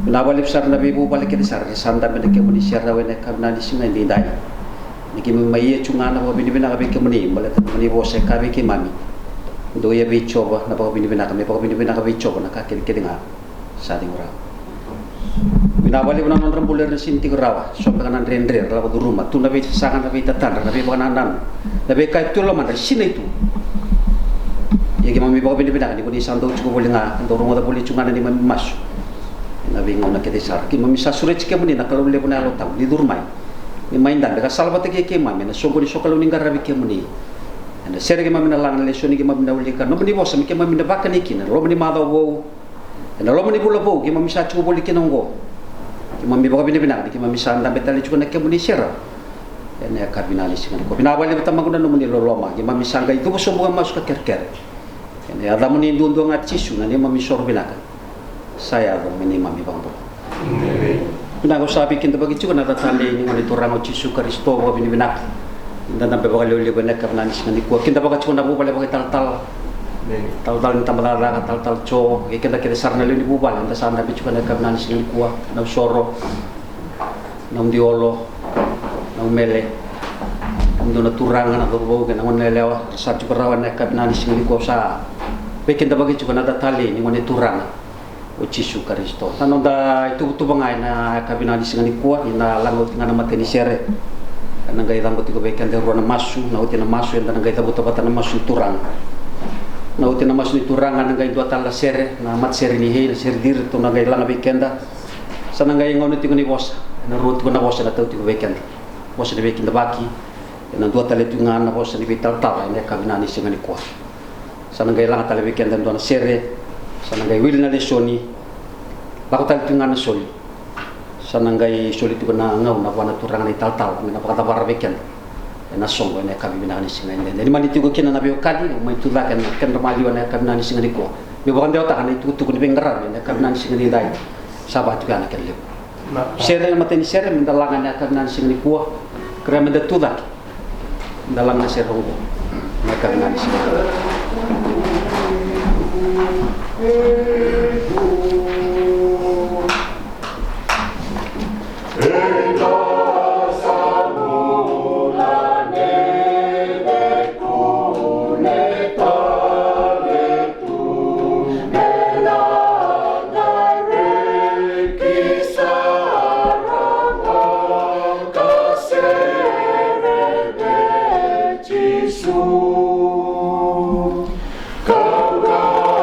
Binawali besar nabi bu balik kita sar sanda meneke muni sirra wene kabna di singa di dai niki mai chungana bo bini bina kabe kemuni balik muni bo se kabe ki mami do ya bi coba na bo bini bina kabe coba na kakek kedengar sading ora binawali bina non rambuler sinti rawa so kanan rendre rawa du rumah tu nabi sangan nabi tatan nabi bananan nabi kai tu loma dari sini itu ya ki mami bo bini bina ni buni sando cukup boleh nga ndo rumah da boleh chungana ni mami mas nabi ngona kete sar ki mami sasure chike muni na kalau le buna lotang di durmai ni main dan daga salbate ke mami na songko ni sokalo ni ngarabi ke muni na sere ke mami na lang le soni ke mami na ulika no bani bosa ke mami na vaka ni kina lo bani mada wo na lo bani bula bo ke mami sa chu boli kinongo ke mami baka bini bina ke mami sa anda betali chu na ke muni sera ene karbinali singan ko bina bali betama ko no muni lo loma ke mami sanga itu bo sombo masuk ke kerker ene ada muni ndundo ngati su na ni mami sor vinaka saya dong ini mami bang bo bina ko sabi kinta bagi chuka na tatali ni ngoni turang o chisu karisto bo bini vinaka dan tampe baka loli benek kabna ni singa ni ko kinta baka chuka na bo bale baka tal ni tambala tal cho ke kinta kete sarna loli bo bale nda sanda bi chuka na kabna ni singa ni ko na soro na diolo na mele ndo na turang na do bo ke na ngone lewa sa chuka rawan na kabna ni singa ni ko sa pe kinta bagi chuka na tatali ni ngoni turang o chisu karisto tanonda itu bangai na kabina di singani kuat ina langot ngana mateni sere kana ngai tambo tiko bekan de rona masu na utina masu enda ngai tambo tabata na masu turang na utina masu ni turang na ngai dua tala sere na mat sere ni he sere dir to na ngai langa bekenda sana ngai ngono tiko ni bos na rut ko na bos na tau tiko bekan bos ni bekin da baki na dua tala tu ngana bos ni betal tala na kabina ni singani kuat sana ngai langa tala bekenda dona sere sana ngai wil na lesoni bakutal tungan soli sana ngai soli tu na ngau na wana turang ni tal na pakata bar weekend na songo na kabi bina ni singa ni ni mani tu ko kina na bio kadi mai tu la kan mali wana kabi na ni singa ni ko bi bakan dia tak ni tu ni bengara na kabi na ni singa ni dai sabat tu kana kan le sere mateni sere mendalangan na kabi na ni singa ni ko kira menda tu la dalang na sere rongo na kabi na ni singa Kau kawa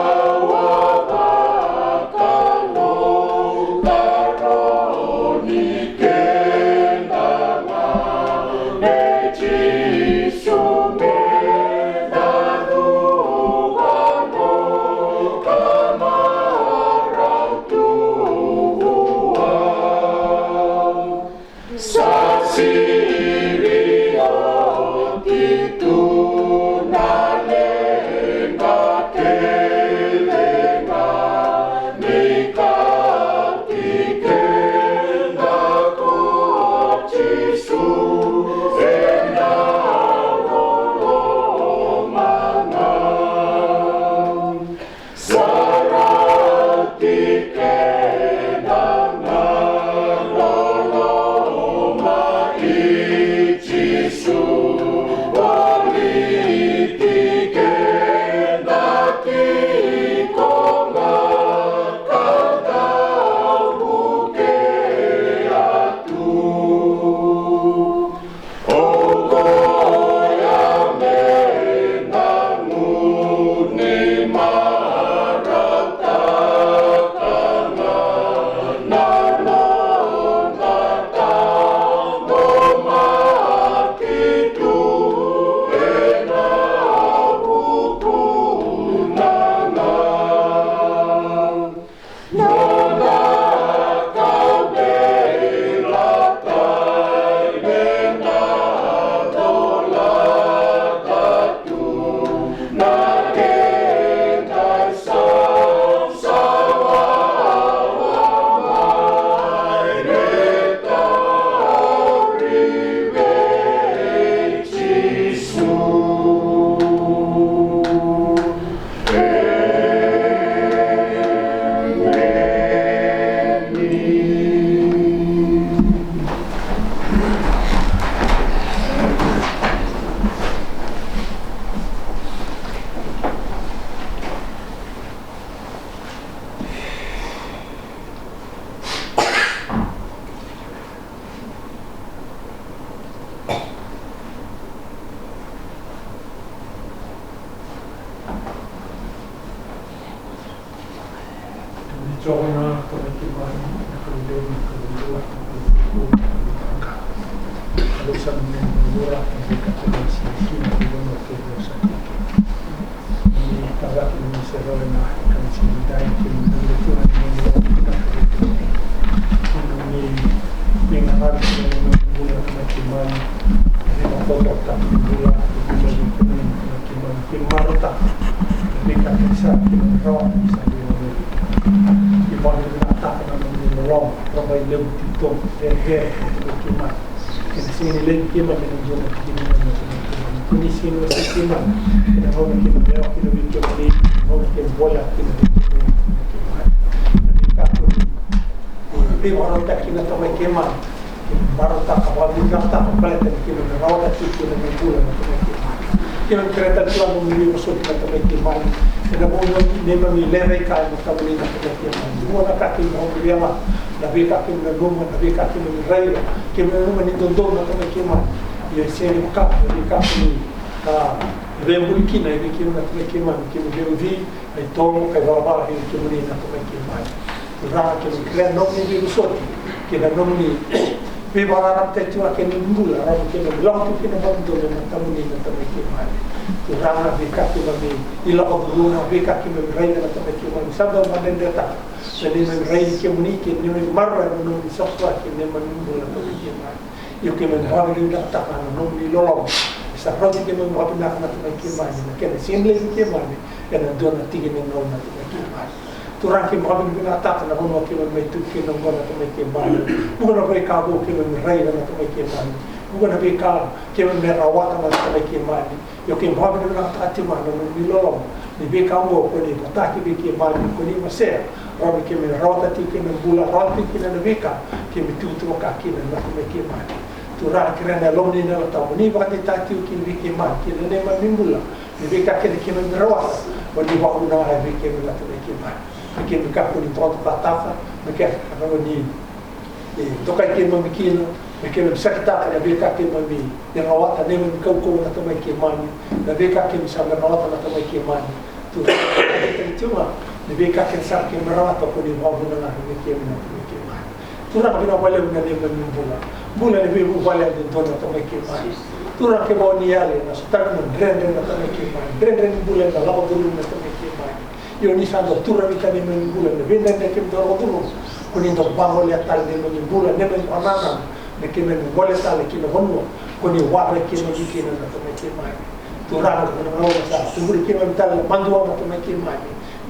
kimani na kaludeni kaludua kalau sambil murah mereka terus kini belum terus ini agak ini serona kan sini dai kini itu ini yang harus mula kimani ini foto tak mula kimani tak mereka bisa kimani raw bisa kimani tak nama raw ramai lebih itu kimani kena sini lagi kimani dengan jodoh kimani kini sini masih kimani kena orang kimani lewat kena kimani orang kimani bola kimani tapi orang tak kena tahu kimani baru tak awal bukan tak balik dari kimani rawat itu kimani bola kimani kereta tuan memilih masuk kita tahu kimani kena boleh memang lewat kaya kita boleh nak kimani semua nak kaki mau beriama nabi kaki menggumam nabi kaki mengerai kimani rumah ni dondong nak tahu kimani ya seni kap nabi kaki Vembul kina ini kimani nak tahu kimani kimani vi itu kai bawah ini kimani nak tahu kimani Drau kimani keren nom ni virusot kena nom ni Bibaran tetua kini mula, orang kini long tu kini bantu dengan tamu ni dengan tamu kimani. Drau nak VAKATEKIVU kami, ilah obrolan VAKATEKIVU merai dengan tamu kimani. Sabda mana data, jadi merai kimani kini marah dengan sosok kini menunggu tamu kimani. Yo kini bawa dia tak kan, nunggu lolong. Sekarang kini bawa pindah dengan tamu kimani. Kini simple kimani, kini dua nanti kini nol dengan tamu kimani. Turang kim kami bina tak na hono kim mai tu kim ngona to mai kim bani bukan veikau kim rai na to mai kim bani bukan veikau kim me rawat na to mai kim bani yo kim kami bina tak ti ma no ni lolom ni veikau ko ni ta ki kim bani ko ni mase rabi kim rawat ti kim bula rawat ki na veikau kim tu ka ki na to mai kim bani turang kirana lom ni na to ni ba ti ta ti kim kim bani ki ne ma nimbula ni veikau kim rawat ba ni ba una ha kim na to mai kim bani Mungkin mereka pun ditolak katafa, mereka apa ni, tokai kema mikino, mereka bisa kita ada mereka kema mi, yang awak ada mereka kau nak temui kemani, dan mereka kema bisa merawat nak temui kemani, tu cuma mereka kena sakit merawat apa ni bawa guna nak mereka nak temui kemani, tu nak kita boleh guna dia menimbulah, bulan lebih boleh ditolak nak temui kemani, tu nak kita bawa lialia, nak start dren nak temui kemani, dren bulan dah lama dulu nak temui kemani. Yo ni sando turra vita ni mengulan ne venda ne kem doro duro kuni ndo bango le tal ne mengulan ne men anana ne kem ne gole tal ki no vanua kuni wa ki no ki no to me ki mai turra no no sa turi ki no tal mandua no to me ki mai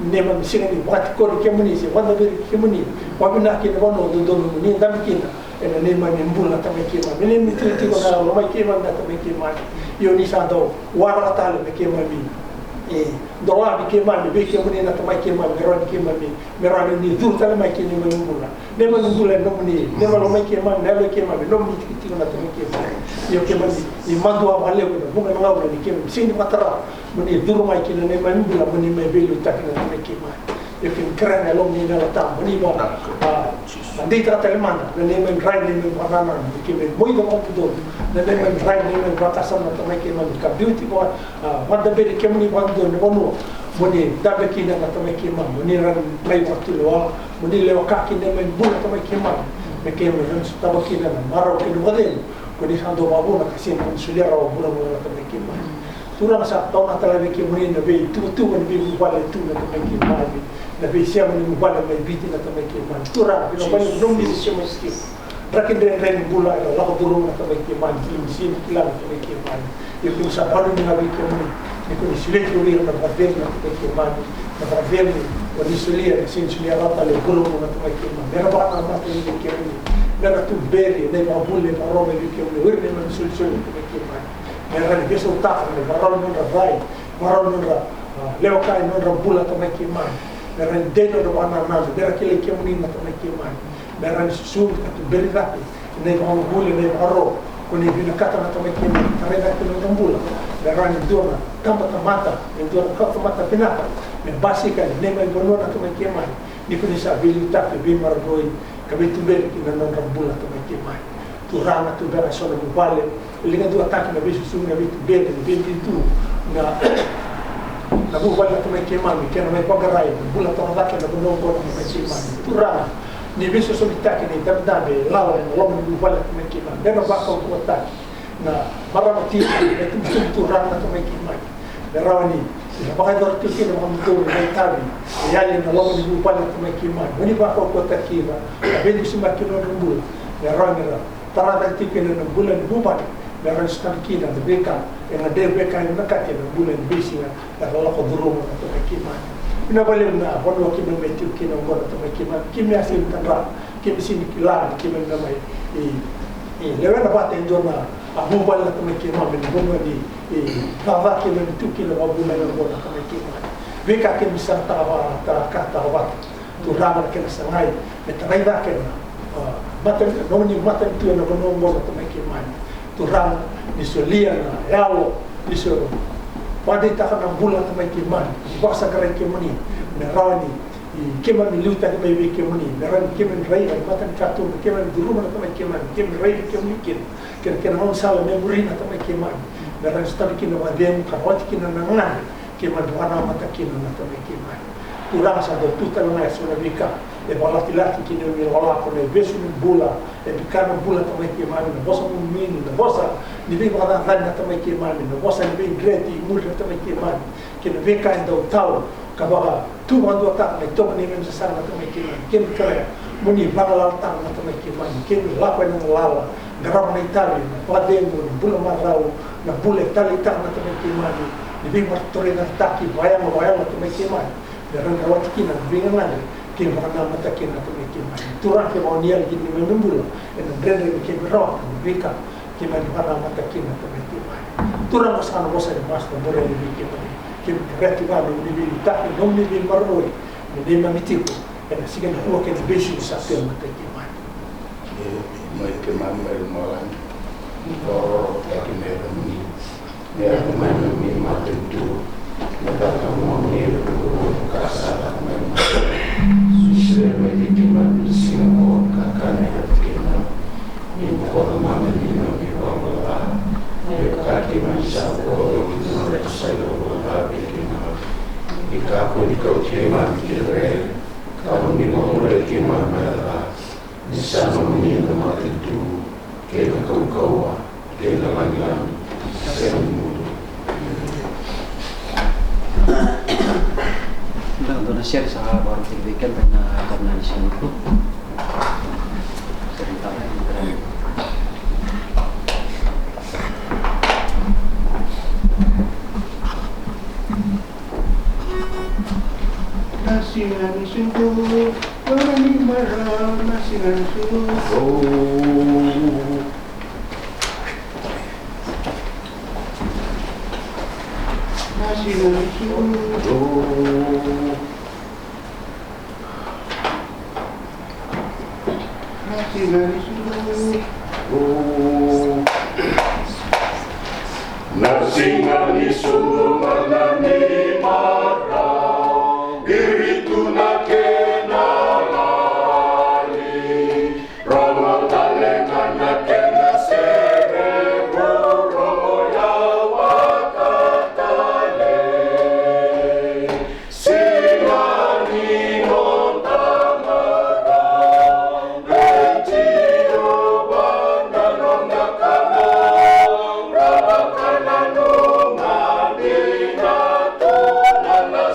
ne ma misina ni wat ko ki muni se wanda be ki muni wa bina ki no vanua do do ni ndam ki na ena ne ma ne mbula to me ki mai ne mi ti ko na lo mai ki ma to me ki mai yo ni sando wa tal me ki mai doa bikemani bikemani na tamai kemani meron kemani meron ni dur tala mai kemani menungula ne menungula nomni ne malo mai kemani ne lo kemani nomni tikiti na tamai kemani yo kemani ni mandua vale ko bunga ngau ni kemani sini matara meni dur mai kemani ne menungula meni mai belu tak na tamai kemani yo kem kran lo ni na ta meni ba mandi trata le mana ne men rai ne men banana kemani moi do ko do ne men rai ne men batasan na tamai kemani ka beauty ko wanda be kemani wanda ne bono moni dabe kina na tamai kemani moni ran mai waktu lo moni le wakaki ne men bula tamai kemani me kemani ran staba kina na maro ke modelo ko di sando babu na kasi mon sulera o bula bula tamai kemani turang sa tau na tala be kemani na be tu ne be bula tu na tamai kemani na be sia moni bula mai biti na tamai kemani turang no ba no mi sia meski rakin ren bula la ko dulu na tamai kemani sin kila na tamai kemani yo ku sa palu ni na be kemani ni ko ni sile ko ri na ba na tamai kemani na ba ni o ni sulia sin sulia rata le bulu na tamai kemani era ba na ma ni kemani na tu beri ne ba bulle ba roba ni kemani ur ne man sul sul tamai kemani era ni beso ta ne ba roba no vai ba roba no leo kai no bula tamai kemani era deno do ana na era kile kemani na tamai kemani era sul ka tu beri rati ne ba bulle ne ba roba kuni vinaka na tamai kemani talega kilo bula era ni dona kamba mata ni dona kamba mata vinaka me basika ne mai bono na tamai kemani ni kuni sa bilu tak be margoi kabitu be na non bula tamai kemani tu rana tu bera solo vale linga dua tak na bisu su na bitu be tu na bu vale tamai kemani kena mai pagarai bula to na na bono bono tamai kemani tu rana ni beso solitaki ni tabdabe lawa na loma ni wala tumekima neno vaka kuataki na maramati na tumturang na tumekima na rawani na baka dor tukina mamdo na tabi yale na loma ni wala tumekima ni vaka kuataki na bendi simakino rumbul na rawani na tarada tikina na bulan bubani na rawani stamkina na veka na de veka na nakati na bulan bisi na la ko duro na tumekima ina balik na vanua kimi metiu kina ngora to kima kimi asil tanra kimi sini kila kimi na mai lewa na bate njona abu bala to kima men vanua di lava kimi metiu kina abu na ngora to kima veka kimi santa wa ta kata wa tu rama kimi sangai metai da kena matan noni matan tu na vanua ngora to kima tu rama disolia na yalo diso pada takana bulan tamai kiman bahasa keren kemuni merawani keman miluta tamai be kemuni merawani keman rai matan katu keman dulu mana tamai keman rai kemuni ken hon sala memori na tamai keman merawani stadi kina wadem karawat kina nangan keman wana mata kina na tamai keman kurang sa do tutal na sona vika e wala tilati kina mi wala ko ne besu ni bula e bikana bula tamai keman na bosa mun min na bosa ni bing kada na tamai keman na bosa ni bing greti multa tamai keman kina veka ndo tau kabara tu mando ta na to ni men sa na tamai keman ken kare muni bangala ta na tamai keman ken la ko na lala garam na itali na pade mun bula marau na bule tali ta na tamai keman ni bing martore na taki vaya na tamai keman dan rawat kina bing na kin makana mata kina tamai keman turang ke mau nial gini menembul en drene ke rawat veka kima di mana mata kina tamai keman turang asana bosa de basta bore ni keman kim reti vado ni bi ta non ni bi maroi ni ma mitiko en siga ni ko ke beshi sa te mata keman mai keman mai malan ko ya kine ni ya keman mi mata tu mata kamu ni kasa mai susi mai keman sino kakana keman ni ko mama ni no ki ko la kaki mansa ko ni sai lo la kina ika ko ni ko keman kire kalau ni mau mulai keman mala ni sama ni no mati tu ke kakua ke lawaki semu Untuk share sa baru weekend na karena di sini tu cerita yang Nasinan subuh, warani marah, nasinan subuh. Nasinan subuh. Nasinan subuh. Nasinan subuh, warani marah. Iritu na kena lali, romo talega na kena serebo, romo yawa katale. Sinani no tamudrau, Jiova na kana, raba kana no dina tu na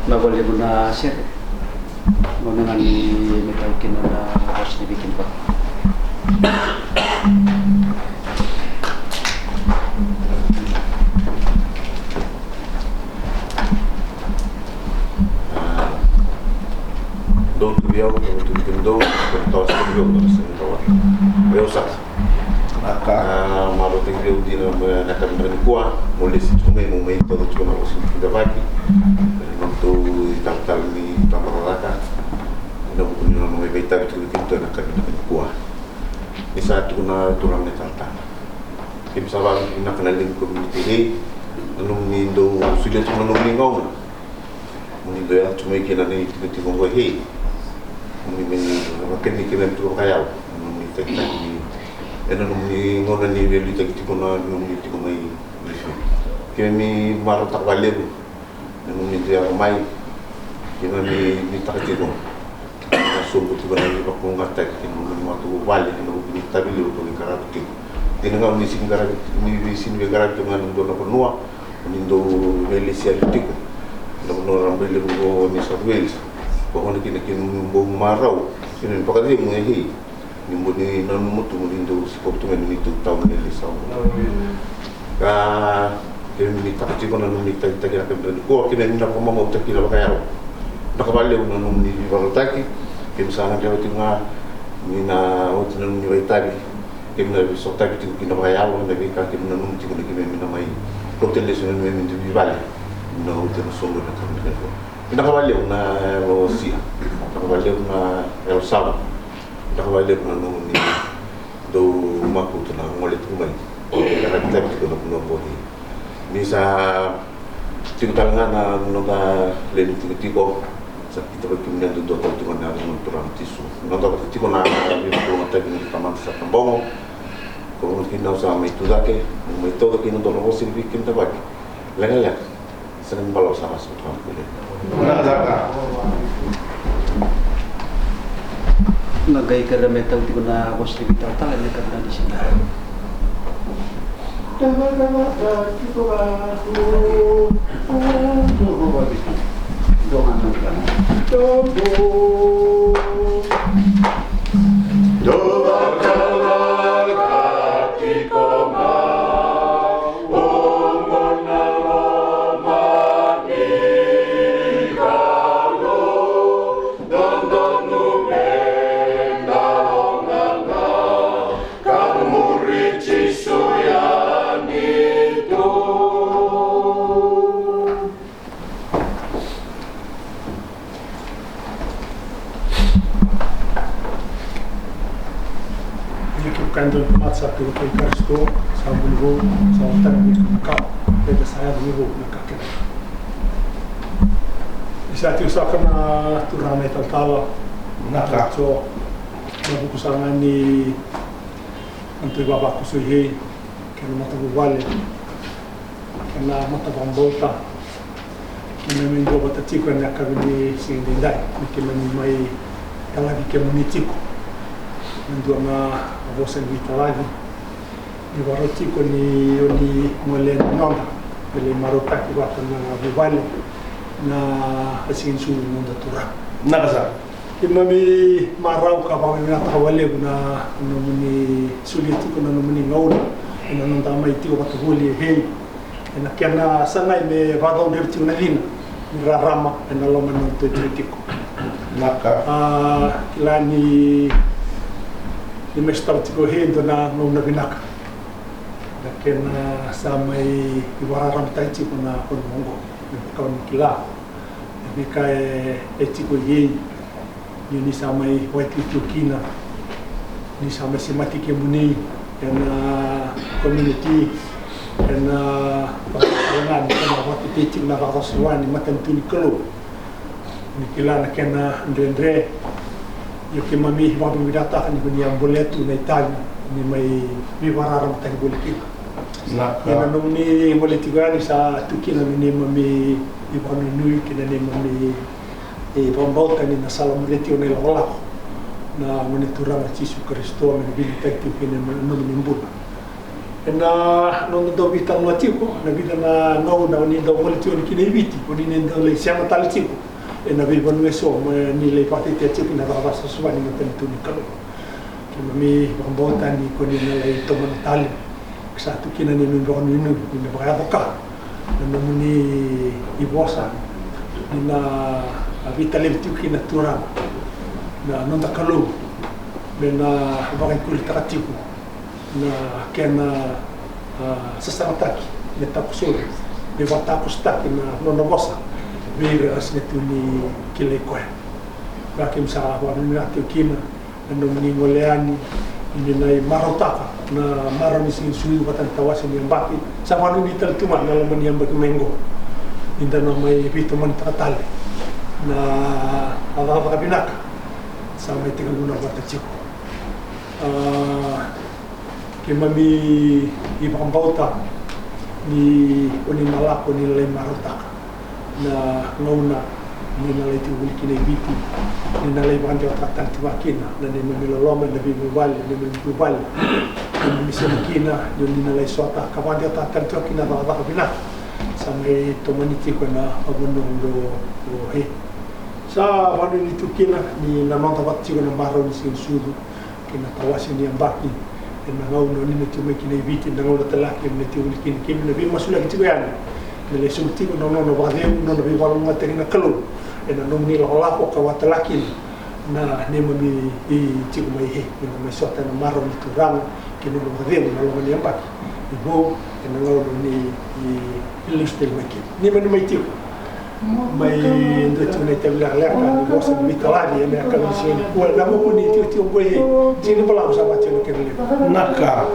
Mabalik mo na sir. Muna nga ni Mikau kina na boss ni bikin pa. Dou tu viau, tu bikin dou, tu sa viau tu sa viau. Viau sa. Maka malu tinggal dina nak berkuah, mulai si cuma mumai tu cuma usin kita bagi. Untuk tangtal ni tambah vaka. Nak punya nama veikau tu kita nak berkuah. Di saat tu na turang ni tangtal. Kim sabang nak kenalin community ni, nung ni do sudah cuma nung ni ngau. Mungkin do ya cuma ikan ni tiba-tiba ngau hei. Mungkin makan ni kena tu kaya. Nung ni tak ni. Nung ni ngau ni beli tak tiba nung ni tiba mai. Kami maru tak balik. Nung ni dia mai. Kena ni tak tiba. Sumbu tiba ni aku ngatak nung ni waktu balik nung ni tabi lu tu kerap tu. Tinangaw ni singgara ni singgara dengan dona vanua ni do lialia tiko no rambele go ni Wales ko hono kini bo marau kini pakati mo hi ni mo ni non mo tu ni do sportu ni tu taw ni lisaw ka kini ni takti ko na ni tagira ka ko kini na ko mo ta kila kaya nakabale no ni VAKATEKIVU kini sa nga tinga ni na o tinang ni waitari kami na sota kita kina kaya na vika kami na nung tikon kami na may hotel lesson na may hindi bali na hotel solo na kami na nakabaliw na siga nakabaliw na sama nakabaliw na nung ni do makuto na ngolit kumay karakter ko na puno body ni sa tingtal nga na nung len tiko sa kita kami na do to tikon na nung turang tisu na do tikon na kami na puno tayo ni taman sa tambongo. Kung kina sa may tudake, may todo kina do no silbi kinta bagi. Lenga sering balo sama sama kulit. Vinaka. Nagay ka na metang tiko na boss ni bikin tala ni kana di sini. Kando matsa tu kai karsto sa bulgo sa tan ka de saya bulgo na kakena isa tu sa kana tu rame tala Naka. so na buku sangan ni antu baba ku suhi kana mata vale kana mata bambolta kana min do bata tiko na kabini sindindai mikima ni mai kala ke munitiko ndio na vosen vitalavi ni varoti ko ni oni mole nonda pele marotaki watu na vivale na asinsu nonda tura Naka sa. kimami marau ka pa na tawale na no muni suliti ko na no muni ngauna na nonda mai tio watu holi hei na kiana sangai me vadau derti na lina ni rama na loma no tetiko Naka. lani ni mestal tiko hendo na ngona vinaka na kena samai iwararam tai tiko na konongo ka kila ni kai etiko ye ni samai waiti kina ni samai semati ke muni na community na pangalan na waktu tiki na vakasuan ni matantuni Kalou ni kila na kena ndendre yo ke mami babu vidata ni bunia boletu na Italia ni mai vivararam tai boliki Naka. na no ni boleti gani sa tukina ni mami ibanu nui kina ni mami e bombota ni na sala moleti ona la na monitora Yesu Kristo ni bilita kina no ni mbula na no do vita no tipo na vida na no na ni do mo tio ni kine viti ko ni ndo le siamo tal tipo e na vivo no so ni le parte te tipo na va sa suba ni pen tu ni kalo ke mi bambota ni ko ni na le to man tal sa tu kina ni no ni ni ba vaka na mo ni I bosa ni na vita le tu kina tura na non da Kalou me na va in kul tratiku na kena sasarataki ne takusuri me vatakustaki na nonomosa vira asne tu ni kila koya ba kim sa wa ni atu kina no ni ngoleani ni nai marotaka na maroni sin sui watan tawasi ni mbaki sa wa ni tal tuma na loma ni mbaki mengo inda no mai vito man tratale na ala vinaka sa mai tinguna wata chiku ke mami I bambauta ni oni malako ni le marotaka na ngauna ni na le tibuli kina biti ni na le banjo tatan tiwakina na ni mami loma na bibu vale ni mami vale ni misi kina ni na le sota ka banjo tatan tiwakina na vaka vinaka sa mai tomaniti ko na abono do he sa wanu ni tukina ni na nota batiko na maro ni sin sudu kina tawasi ni ambaki na ngau no ni tu me kina viti na ngau tala ki ni tu kin kin na bi masula ki tiyan ni le sumti no ba de no bi walu mate na Kalou na no ni la ko ka watala ki na ne mami I ti ko mai he ni mai sota na maro ni tu ram ki no ba de no lo ni ambaki ni bo na ngau no ni I listel me ki ni mai ti mai ndo tu ne te la ka ni bosa mi talani me ka ni sin ko la mo ni ti bo he ti ni pala sa ba ti no ke le Naka.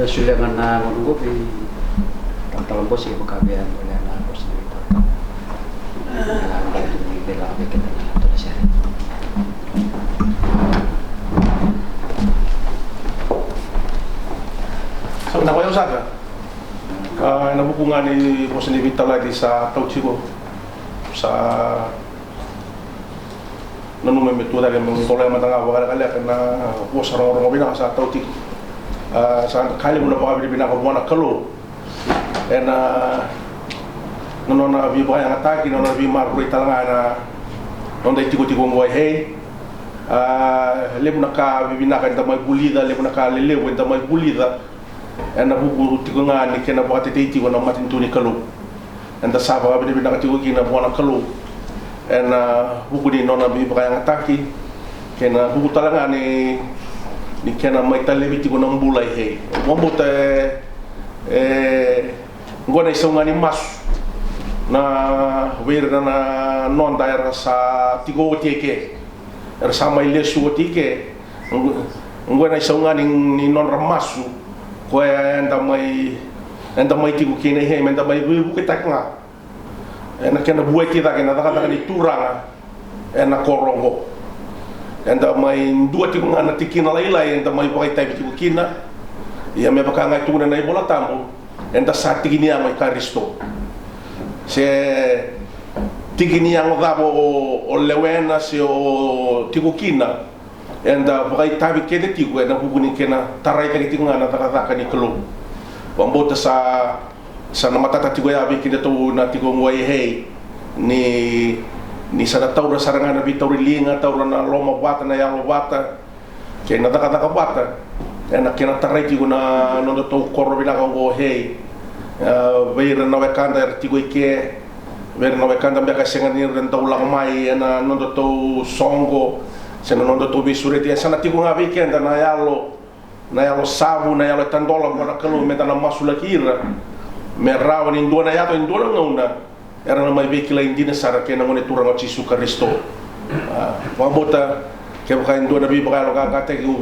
Sulengan na menunggu di tantal bos ibu kabian oleh anak bos di tantal. Di dalam kita terus ya. So na ko yung saga. Nabukungan ni bos ni Vital lagi sa Tauchigo sa nanu me metu dari mengkolai matanga wakala kana bos orang binaka sa Tauchigo. Sa kali muna pa kami binaka buwana Kalou nono na vi ba yang ataki nono vi maruri talanga na nono dai tigo ngoi hey lebu na ka vi binaka nda mai bulida lebu na ka lelebu nda mai bulida buku tigo ngani kena ba tete tigo na matin tuni Kalou nda saba kami binaka tigo kina buwana Kalou buku di nono vi ba yang ataki kena buku talanga ni kena mai talevi tigo na mbulai he mombo te ngona isonga ni mas na wir na non daira sa tigo tieke sa mai lesu tieke ngona isonga ni non ramasu ko enda mai tigo kine he menda mai bu ketaknga kena bueti da kena da ni turanga korongo enda mai dua tigo ngana tikina lailai enda mai pakai tai tigo kina ia me baka ngai tuna nai bola tambo enda sa tiginia mai karisto se tiginia ngabo o lewena se o tigo kina enda pakai tai kede tigo enda hubuni kena tarai kede tigo ngana taka ni Kalou pambota sa na matata tigo ya be kede to na tigo ngoi hei ni sada taura sarangana vi taurilinga taura na loma bata na yalo bata ke na taka bata kena tarai tigo na nondo to korro binaka ngo hei veira na wekanda tigo ike veira na wekanda mbeka senga ni ren tau lang mai nondo to songo se non do tobi sureti sana tiku nga weekend na yalo savu na yalo tandola mo na Kalou me tana masula kira me rawa ni ndona yato ndona ngona era na mai vekila indina sara ke na ngone turanga Yesu Kristo wa bota ke ba ndona bi ba lo ka te ku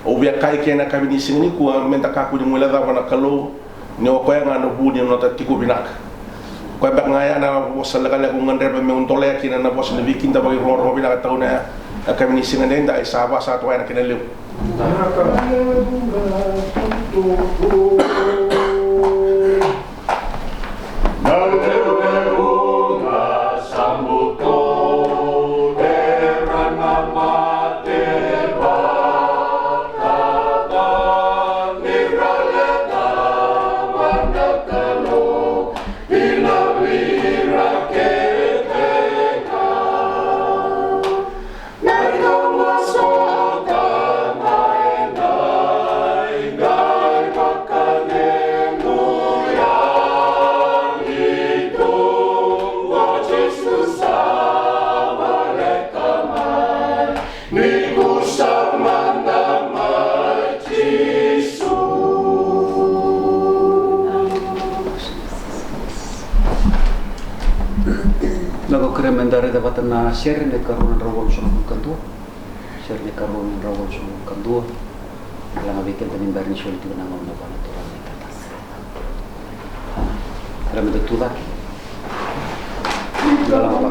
o via kai ke na kabini sini ku menta ka ku ni mola da na Kalou ni o koya ngana budi no ta tiku vinaka ko ba ngaya na wasala kala ku ngandre me un tole kina na bos ni vikinda ba ro vinaka tauna kabini sini nenda ai saba sa to na kina leu Remendare dapat na share ne karunan rawol so kantua share ne karunan rawol so kantua lang weekend tanin barni shol tu na ngom na bana to ran ne kata remenda tu lagi dalam apa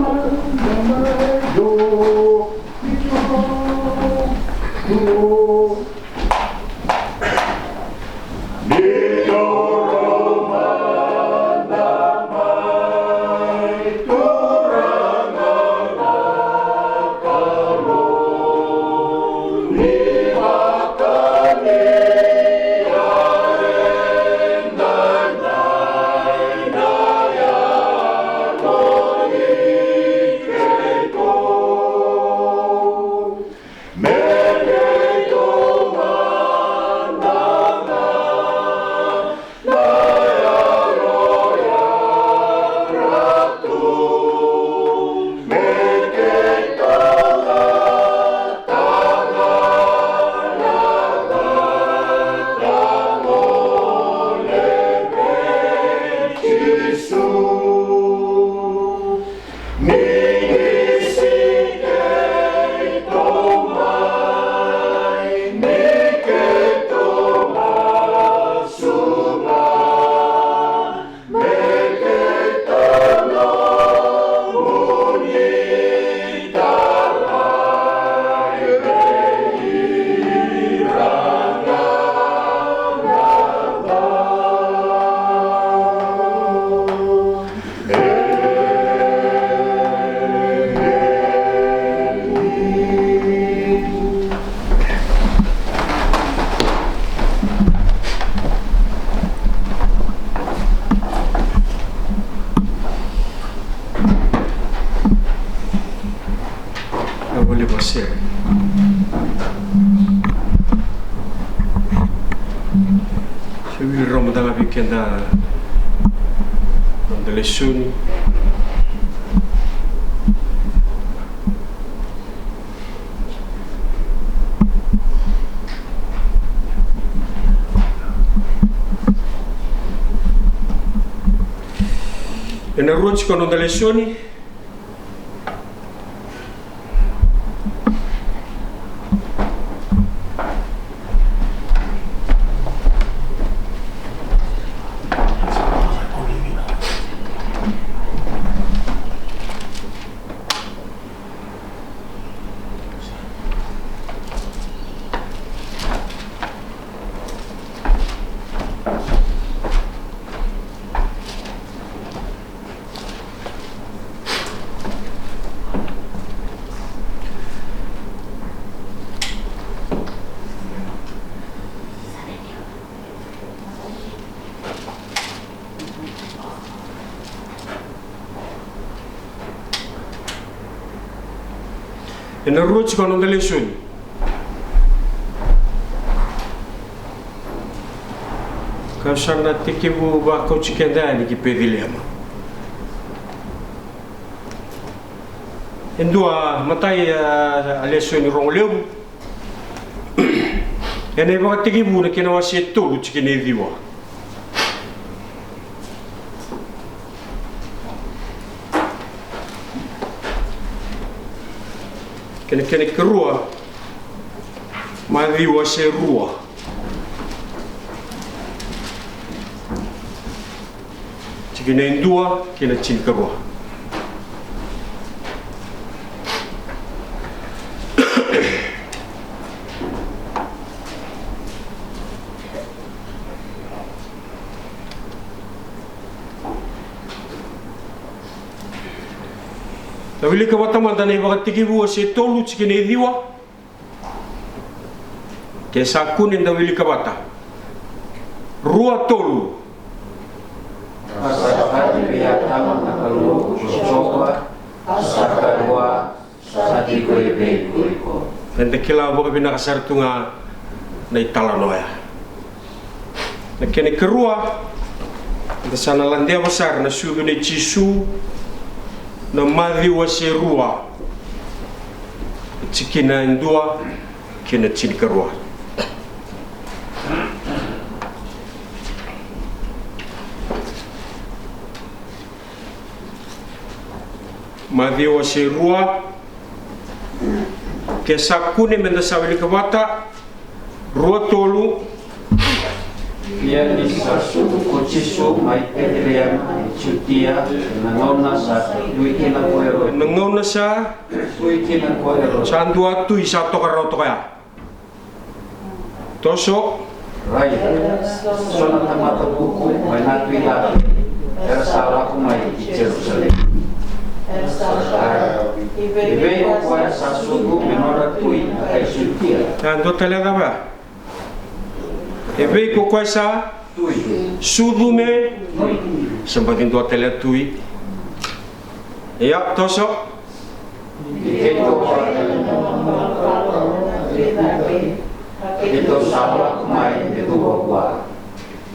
Kenda delle suni e nel ruotsikono delle suni e nel ruotsikono delle suni kasana tekevu VAKATEKIVU ki Pecileema Endua matai alesoni rongleu. Ene VAKATEKIVU na kina wasi tolu tikine viwa. Kene kerua ma viwa se rua. Tikine endua kina chin kerua. Tawili ka watamata nei VAKATEKIVU se tolu tikine diwa. Ke sakune tawili ka wata. Rua tolu. Asakati biatama na Kalou Jiova, asakarua satiko Iko. Nende kila boka vinaka sartunga na itala noya. Na kene kerua da sana landia besar na sugu ne cisu na madhi wa serua. Cikina indua kena cin kerua. Madhi wa serua ke sakune menda sawili kawata rua tolu Ia di sasuku kocisu Mai Pecileema cutia nangona sa kina koya nangona sa kina koya sandua tu isa tokaro tokaya toso rai sona tamata buku Mai natwila salah kumai Jerusalem ibe koya sasuku menora tui kai cutia ando talega ba ebe ko koisa tui sudume sebagian dua tele tui ya toso itu salah kumai itu gua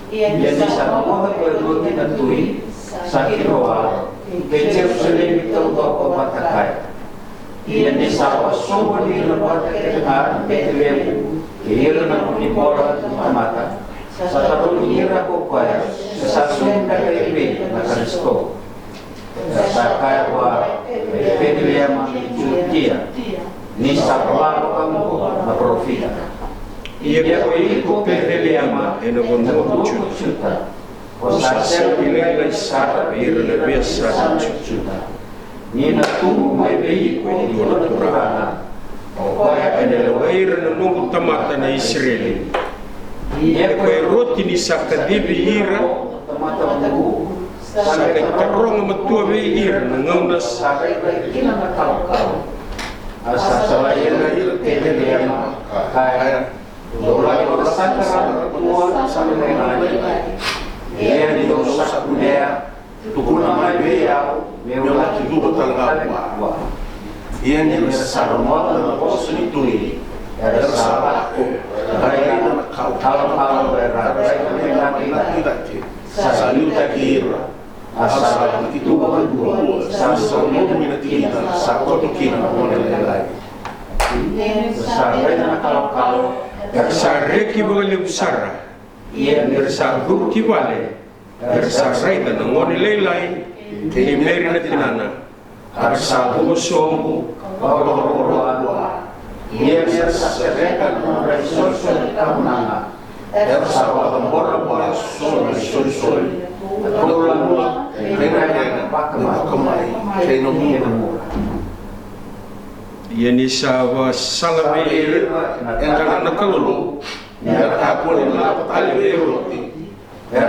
jadi sama koya kita tui sakiroa Jerusalem itu toko matakai ia di sawah semua di lembaga kedengaran Pecileema kira nak dibola mata satu kira koya sesasun dari ibe nakaristo sakaya wa Pecileema cutia ni sabla kamu na profita ia ko Pecileema eno gono cuta Osasel pilih sara bir lebih sara cuta. Nina tuh mai veikau dua turana. koya yalewa na nungu tamata na Israeli ia koe roti ni sakadibi ira saka tarong matua be ira na ngaunas asa salayana ira Pecileema kaya dolai orasan karena semua sampai ia di dosa budaya tukuna mai veikau Mela ki duba talega wa. Ia ni sarmo na poso ni tuni. Era sala ko. Kaya na kau berada. Saliu takira. Asal itu berdua. Sasa mo minatina sa koto kina mo lelai. Sampai na kalau sare ki bole usara ia bersagu ki bale bersarai na ngoni lelai ke meri na tinana arsabu somu bahwa ia serahkan resursus kamunanga ersawa bora sol dolan dengan pakamai fenomena ia ni sawa salame engkana na Kalou Ia kakua ni lapat ali roti.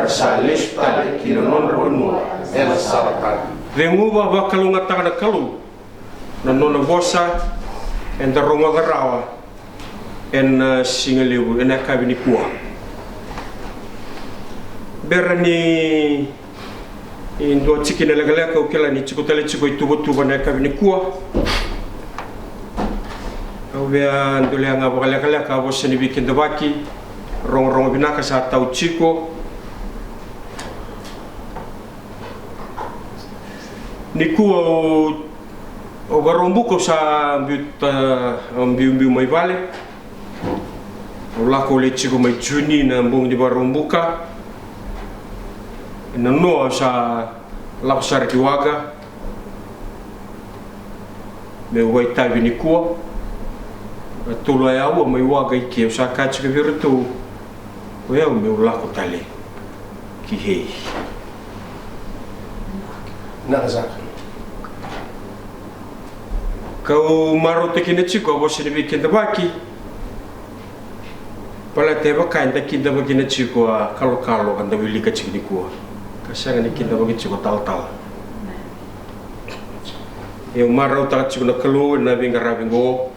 salis tali kina non vanua Ela salatan. venguba vakalunga taka na Kalou na nona bosa en da ronga garawa en singalewu en kabini kuwa berani in do tikina legaleka o kila ni tikutale tiko tuba na kabini kuwa Vea ndole anga bakalekala ka bosani weekend baki rong vinaka sa tau chiko niku o garombuko sa biu mai vale o lako le chico mai juni na mbong di barombuka na noa sa laksar kiwaga me wai tavi ni kua tolo ai au mai waga i sa ka chico virtu o ia me lako tale ki hei na za kau maro te kina chico bo se vi kinda baki pala te vaka inda kinda baki na chico a kalo anda wili ka chico ni kua kasanga ni kinda baki chico tal eu maro ta chico na Kalou na vinga ravingo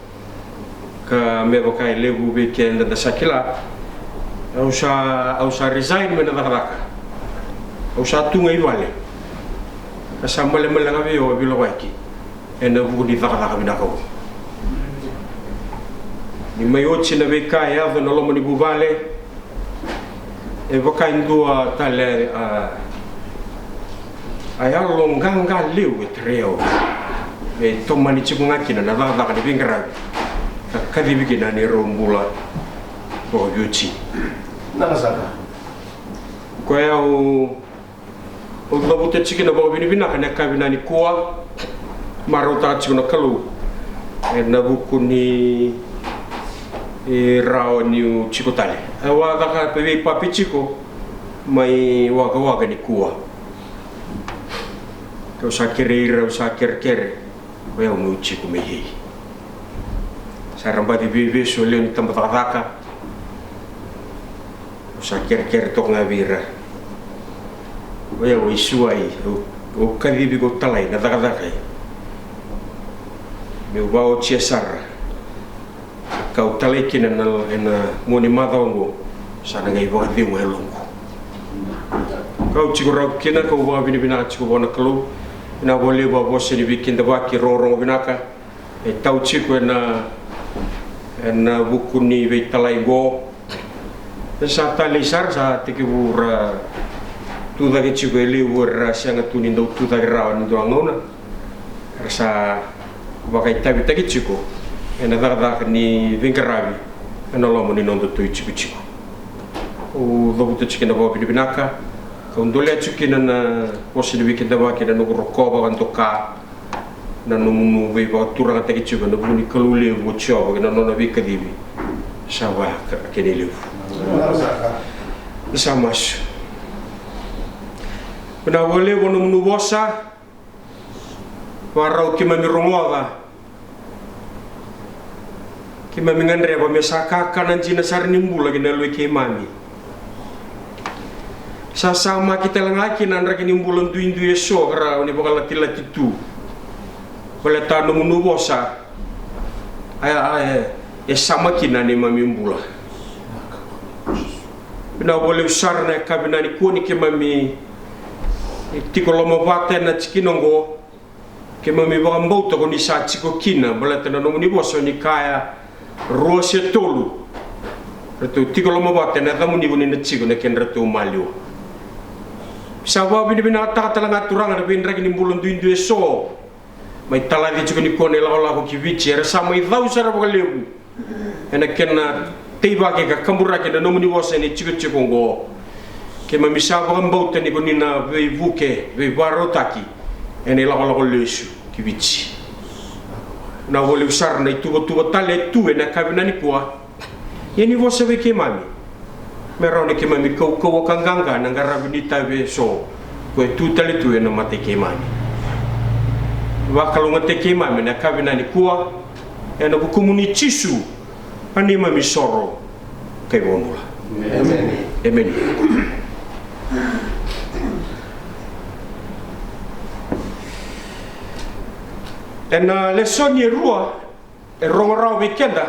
ka me vaka levu be kenda da sakila au sa resign me na vaka au sa tunga i vale kasa male nga vio bila waki ena vuni vaka vinaka ni mai ochi na veikau ya na loma ni buvale e vaka indua tale ai alonganga liu e treo e tomani chikunga kina na vaka ni vingra ka diviki ni rombula ko yuchi na za koya o lobo te chikina bo vinaka ne ka vinani kua maro ta chiku na Kalou e na buku ni e rao ni chiku tale e wa ka pe papi chiku mai waka ni kua ko sa keirau sa kere o ia mo chiku me hei sa ramba di vive so le ni tamba vaka o sa kere to nga vira o ia o isuai o kadibi go talai na vaka me wao chia sara kau talai kina na moni madongo sana ngai wa di mo longo kau chico rau kina kau wa vinaka chico bona Kalou na vole wa bosse ni bikinda baki roro vinaka e tau chico na buku ni ve talai go sa tali sar sa tekivu ra tu da ke chico ele ura sanga tuni ndo tu da ra ndo angona sa wakai tabi taki chico e na daga ni vingaravi e na loma ni nondo tui chico o lobu te chikina wa vinaka ka undole chikina na posi ni weekend wa kina no rokoba kan toka na no mu ve ba turanga taki chico no buni Kalou le wo Jiova na no na vikadivi sa wa ke ne le sa mas na wole wono mu bosa warau ki mami romoga ki mami ngandre ba me saka kanan jina sarni mbula gina lo ki mami sa sama kita langa ki nan ra ki mbula ndu eso ra ni bakal lati tu wala tanu mu bosa e sama ki nani mami mbula bina boleh usarna kabina ni ko ni ki mami tikoloma vate na chikinongo ke mami wa mbauta ko ni sa chiko kina balata na no ni boso ni kaya rose tolu retu tiko loma bate na tamu ni na chiko na ken retu malio sawa bina ta talanga turanga na bin ragi ni mbulon du so mai tala di chiko ni kone la ko kivichi era sama i dau sara ko lebu ena ken na teiba ke ka kambura ke no ni boso ni chiko ngo ke mami sa wa mbauta ni ko ni na ve vuke ve barotaki ene la ko lesu kivichi na vole usar na itu tale tu na kabina ni kua yeni vose ve ke mami merone ke mami ko kanganga na garabini tabe so ko tu tale tu na mate ke mami wa Kalou mate ke mami na kabina ni kua ena bu komuni chisu ani mami soro ke bonula amen ena lesoni rua e rongorau weekenda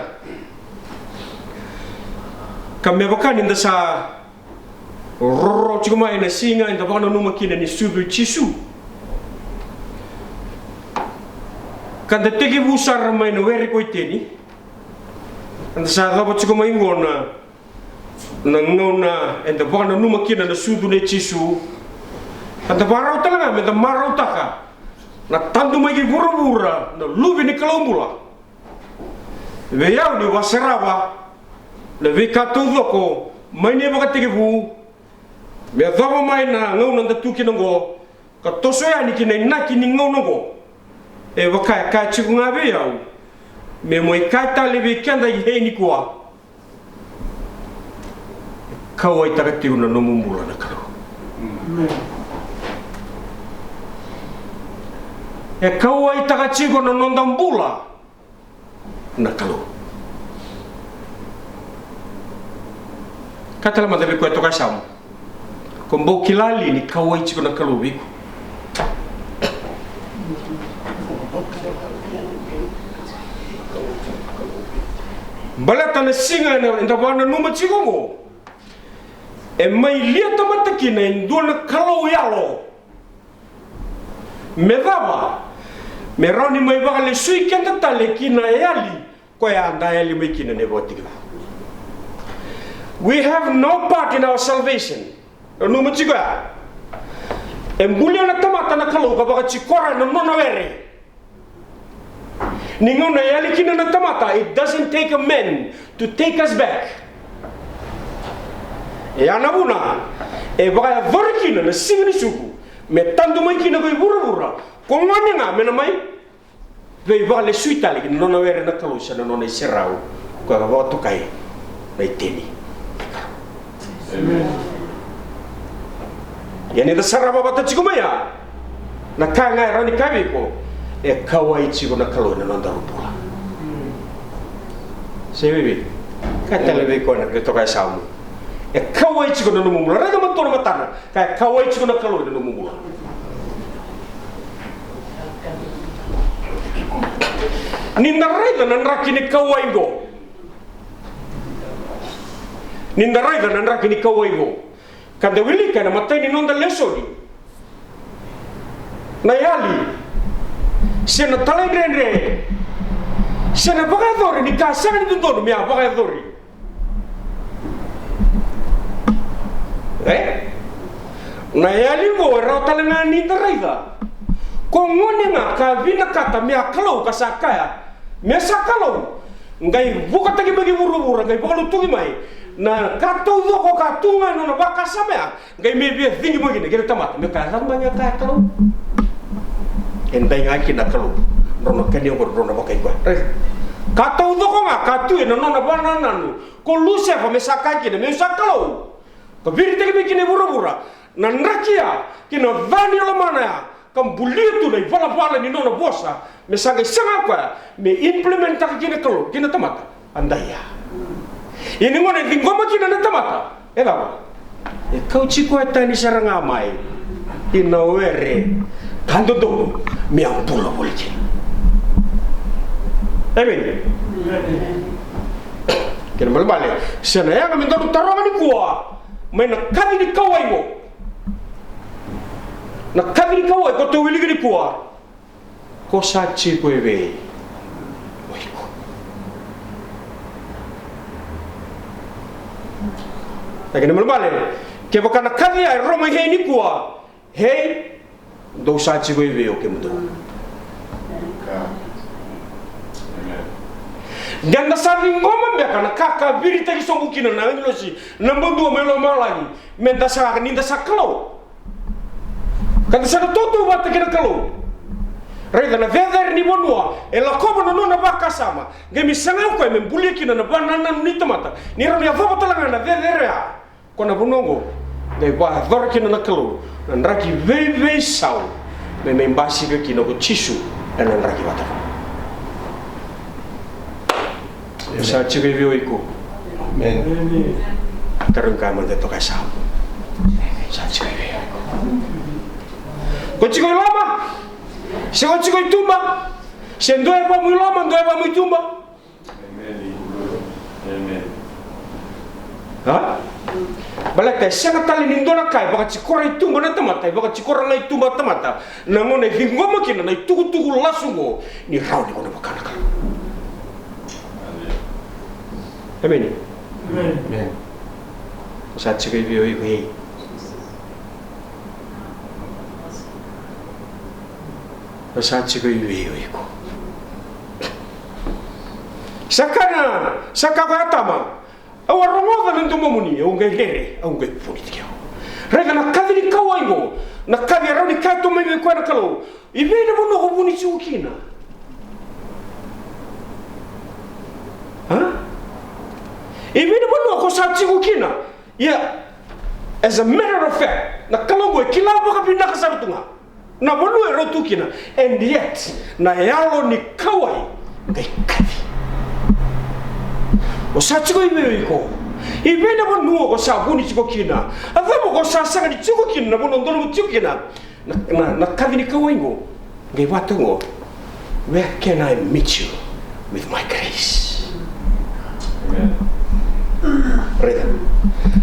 kame bakani nda sa roro chuma ina singa inda bana numa kina ni sudu chisu kanda tegi busar mai no weri ko iteni nda sa labo chuma ingona na ngona inda bana numa kina na sudu ne chisu kanda barau talaga me da marau taka na tandu mai ki vura na luvi ni kalaumula veiau ni wasarawa na veikau doko mai ni VAKATEKIVU me dhama mai na ngau na tuki nango ka tosoya ni kina naki ni ngau nango e waka ka chiku nga veiau me moi kai tale ve kenda i hei ni kua kawai takati una no mumbula na karo e kawai takati ko na nondambula na kalo katala madabe ko to kasam kombo kilali ni kawai chiko na kalo biku balata na singa na ndabana numa chiko mo e mai lia tamataki na indua kalau yalo me dava me rauni mai baka le sui kenda tale kina yali koya anda yali mai kina ne VAKATEKIVU. We have no part in our salvation. No machiga e bulia na tamata na kalau ka baka chikora na nona were ningo na yali kina na tamata. It doesn't take a man to take us back. E ana buna e baka vorkina na singni suku me tandu mai kina ko bura ko ngani nga me na mai ve vale suita le no na were na kalusa na no serau ko ga voto kai mai teni amen yani da saraba bata chigumaya na kanga rani kabi ko e kawai chigo na kalo na nda rupula sebebi katale be ko na to kai samu e kawai chigo na mumula raga matoro matana ka kawai chigo na kalo na mumula ninda raiga nan rakini kawai go ninda raiga nan rakini kawai go kanda wili kana matai ni nonda lesoni na yali sena talega sena bagadori ni kasanga ni dono mia bagadori na yali go ra talenga ninda raiga ko ngone nga ka vinaka ta mia kalau ka sakaya me sakalo ngai buka tagi bagi buru-buru ngai bakalu tungi mai na kato doko katunga no na baka samea ngai me be thingi mo gine gere tamata me ka rambanya ka kalau endai ngai kina kalau rono kania ko rono baka iko kato doko nga katu no na banana no ko luse fa me sakaki me sakalo ko viri tagi bagi buru-buru na nakia kina vani loma kam bulia tu nai vala ni nona bosa me sanga kwa me implementa kina kalau kina tamata andaya ini ngone ngoma kina na tamata ela e kau chiko eta ni saranga mai ina were kando do me ampula bolje amen kena malbale sana ya kami ndo taronga ni kuwa me na kadi ni kawai mo na kaviri kawai ko to wili gini kuwa ko sachi ko ebe oiko lakini mulbale ke baka na kavi ai roma he ni kuwa he do sachi ko ebe o ke mudo ganda savi ngoma mbeka na kaka viri tagi sombukina na nglosi na mbondo melo malani menda sa ninda sakalo kata sana toto bata kena kalau rega na vedar ni vanua e la koba na nona baka sama gemi sanga ko me bulia kina na banana ni tomata ni ro ya vaba talanga na vedar ya kona bunongo dai ba dor kina na kalau na raki vei sau me mbasi ke kina ko chisu na raki bata sa chive vio iko men tarunga man de toka sau sa chive vio ko chiko loma se ko chiko tumba se ndoe pa mu loma ndoe pa mu tumba amen ha balaka sanga tali ni ndona kai baka chikora itumba na tamata baka chikora la itumba tamata na ngone ngoma kina na tugu lasungo ni rauni kono bakana kala amen amen sa chiko vio iko Sachi ko iko. Sakana, sakaka tama. Awarongo na ndumomuni, ungai here, ungai politika. Rega na kadri kawaingo, na kadri rani kato mai kwa na kalo. Ibene bono ko buni chukina. Ha? Ibene bono ko sachi ukina. Yeah. As a matter of fact, na kalongo kila baka vinaka sartunga. Na bono rotukina, and yet na yalo ni kawai ngai kavi. O sachi ko iko. Ibene bono ko sa buni chukina. Adamo ko sa sanga ni chukina, bono ndono chukina. Na kavi ni kawaingo. Ngai watungo. Where can I meet you with my grace? Amen. Reda.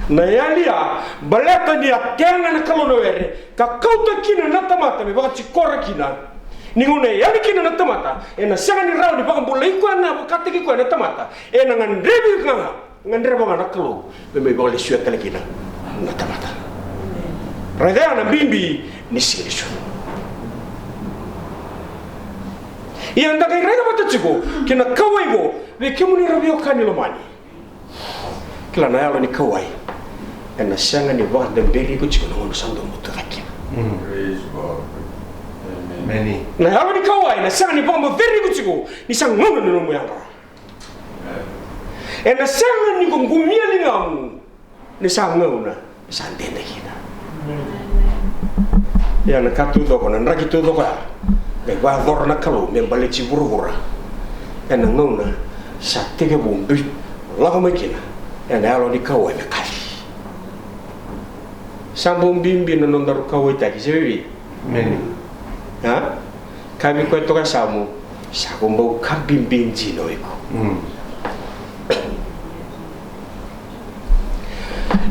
Na yalia baleta ni atenga na kalono ere ka kauta kina na tamata me baka chikora kina ningone yali kina na tamata ena sanga ni rau ni baka bulai ko na VAKATEKIVU ko na tamata ena ngandrebi kanga ngandreba ngana kalo me baka le suya kala kina na tamata. Reda na bimbi ni sirisho. Yang dakai reda mata chiko kina kawaigo ve kemuni rabio kani lomani. Kila na yalo ni kawai. Ena sanga ni wa de beri ko chiko no sando mutaraki. Praise God. Amen. Na yalo ni kawai na sanga ni bombo beri ko chiko ni sang ngono no muyanga. Ena sanga ni ko ngumia ni ngamu ni sang ngona sang dende kina. Ya na katu do ko na raki tu do ko. Ga wa dor na kalo me bale chi burugura. Ena ngona sa tege bombi la ko makina. Ena yalo ni kawai me kali. Sambung bimbi na nondaru kawaitaki sebi. Amen. Ha? Kami ko toka samu. Sakumbo kabimbing jino iko.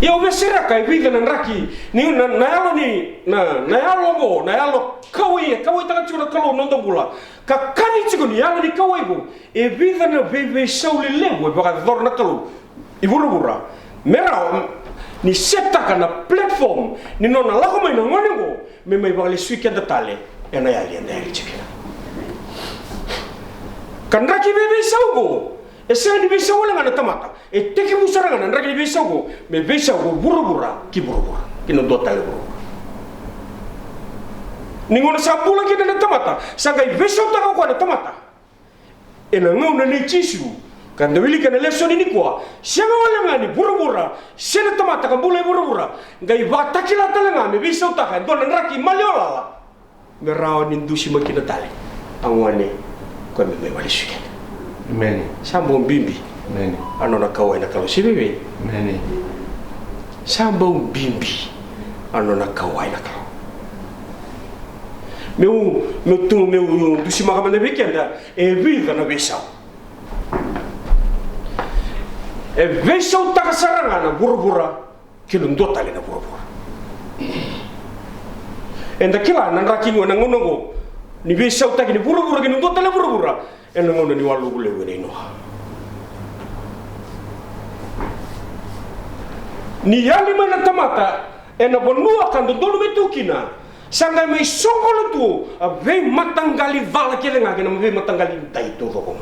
Ya ubesira kai biga nan raki ni na yalo ni na yalo go na yalo kawaitaki chuna kalo nondongula. Ka kani chigo ni yalo ni kawaigo. E biga na bebe sauli lewe baka dor na kalo. Ibura mera ni setaka na platform ni nona lako mai na ngonengo me mai bali suike datale ena yali enda yali chikina kan raki bebe saugo e se ni bisa wala ngana tamata e teki busara ngana raki bebe saugo me bebe saugo burubura ki no dotale burubura ni ngona sapula ki na tamata sanga bebe sauta ko na tamata ena ngona ni chisu kan dawili kan lesson ini kwa sianga wala ngani burubura sena tamata kan bule burubura ngai vatakila talenga me bisa utaka don raki maliola me raw ni dusi makina tale angwane ko me wali shike. Amen. Sambo bimbi. Amen. Anona kawai na kalo sibibi. Amen. Sambo bimbi anona kawai na kalo meu dusi makamane bekenda e viva na besau. E vesau takasaranga na burubura kilundota le na burubura. Enda kila nan rakingo na ngonongo ni vesau taki ni burubura kilundota le burubura ena ngono ni walu bule wene no. Ni yali mana tamata ena bonua kan dolu metukina sanga mai songolo tu a ve matanggali vala kelenga kena ve matanggali tai tu ko.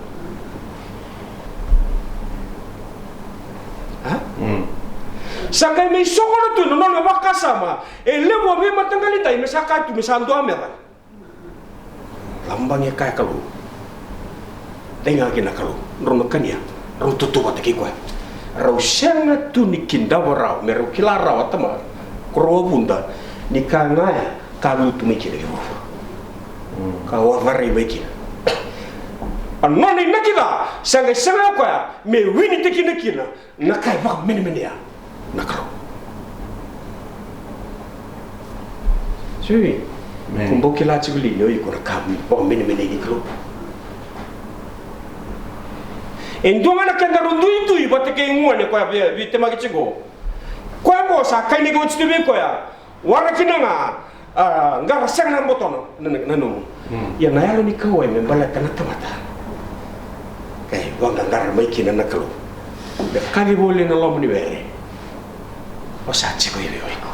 Sanga mai songolo tu no no bakasama e lemo ve matanggali tai mesaka tu mesando amera lambang ya kaya Kalou denga kina Kalou rono kania ro tutu bataki kwa rau senga tu ni kindawa rau meru kila rau atama kro bunda ni kangaya Kalou tu mikile yo ka wavari mikile anoni nakida sanga sanga kwa me wini tekina kina nakai ba meni ya nakaro sui kumbo kila chibuli yo iko nakam ba meni ni Kalou endonga na kenda rundu itu bateke ngone kwa bi tema kichigo kwa bo sa kai ni go chitube kwa ya warakina nga ngara sanga botono nanu ya na yalo ni kawai me bala tanata mata kai wanga ngara mai kina na Kalou de kali bole na loma ni bere o sa chiko ile oiko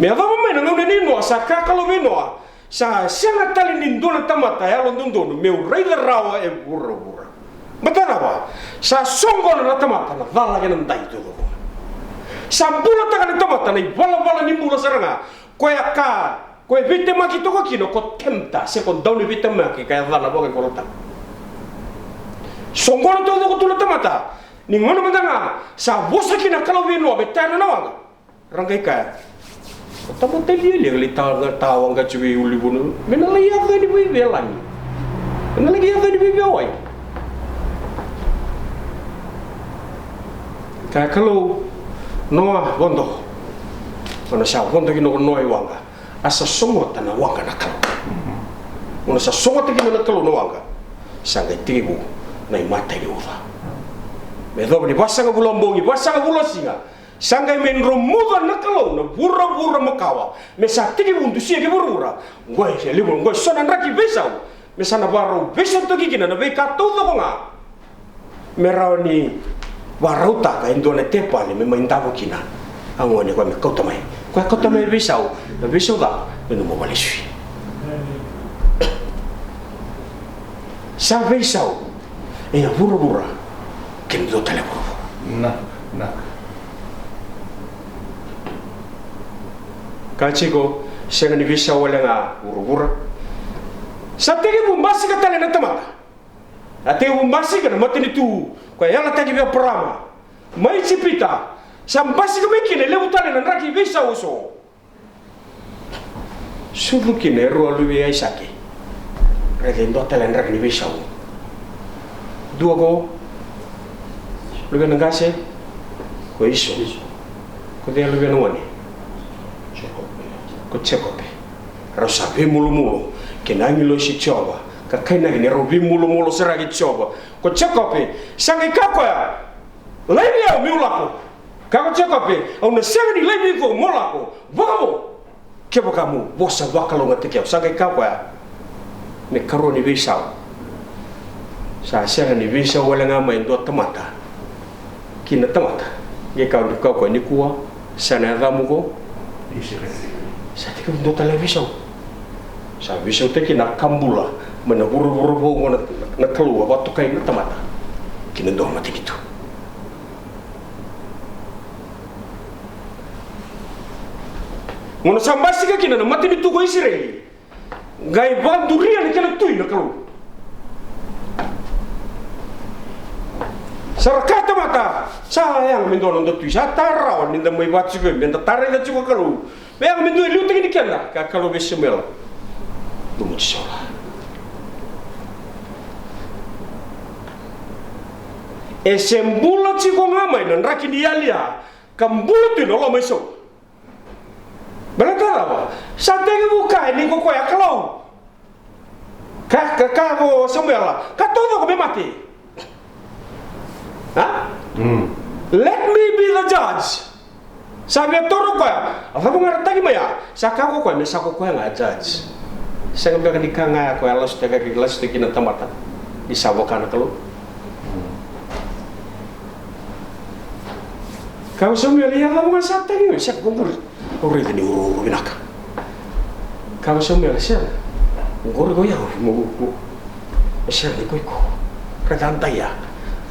Me ava mai na ngone ni no sa ka Kalou no sa senga tali ni dona tamata ya lo ndono me urei da rawa e burra. Matara ba sa songo na tamata na vala ke ndai tu. Sa bula taka ni tamata ni bala ni bula saranga koya ka koe vite maki toko kino ko temta se ko dauni vite maki kaya vala bo ke kolota. Songo na todo ko tula tamata ni ngono mandanga sa bosa kina Kalou no be tana na wanga. Rangai ka Tama lialia li tawang ka chui uli bunu. Mena lagi apa di bibi lagi. Mena lagi apa di bibi awai. Kaya Kalou noa bondo. Mana sa bondo kino noa wanga. Asa songo tana wanga na Kalou. Mana sa songo kino na Kalou no wanga. Sanga tibu na mata Jiova. Me do ni basanga bulombongi, basanga bulosinga. Sangai men romuva na Kalou na burra makawa me sa tiki buntu sia ke burura ngoi se libur ngoi sona raki besau me sana baro besau to kikina na veikau to nga me raoni warauta ka indone tepa ni me maindavu kina angone ko me kota mai besau na besau da me no mo sui sa besau e burra ke ndo tele burra na Kaciko senga ni visa wala nga urugura sa tege bumbasi ka tale na tamata ate bumbasi ka mati ni tu ko yala tagi be prama mai cipita sa mbasi ka mekine le utale na raki visa uso sudu kine ro lu ye isaki rege ndo tale na raki visa u dua ko lu ga ngase ko iso ko de lu ga ngoni ko chekope rasa be mulu ke nangi lo si Jiova ka kaina ni ro be mulu seragi Jiova ko chekope sangai kakua lialia miulako ka ko chekope au na senga ni lebi ko molako vamo ke bakamu bosa vakalo ngate ke sangai kakua ne karoni visau sa senga ni visau wala ngamai ndo tamata kina tamata ge ka ko ni kuwa sana ramu ko sa tika ndo televisão sa visão te kina kambula mana buru na Kalou waktu kai na tamata kina ndo mati gitu ngona sambasi ka kina na mati ni tu ko Israel gai banduria ni kina tui na Kalou sarakata mata sayang mendono ndo tui sa tarau ni ndamai watsu ko menda tarega juga Kalou Bang mendu lu tegi dikena ka Kalou besemel. Tumu sola. Esembula ci ko ngamai nan raki lialia. Kambulu tu no loma so. Belakara ba? Sa tegi buka ni ko koya Kalou. Ka ko semela. Ka todo ko be mati. Ha? Let me be the judge. Sabi toro ko ya, apa mengarut tadi maya? Saka ko me sako ko nga judge. Saya ngambil di kanga ko alas tega ke gelas tikina tamata. Isabokan Kalou. Kau semua lihat apa mengarut tadi? Saya gugur. Ori ni uru vinaka. Kau semua lihat. Gugur ko ya, mo. Saya ni ko. Kadanta ya.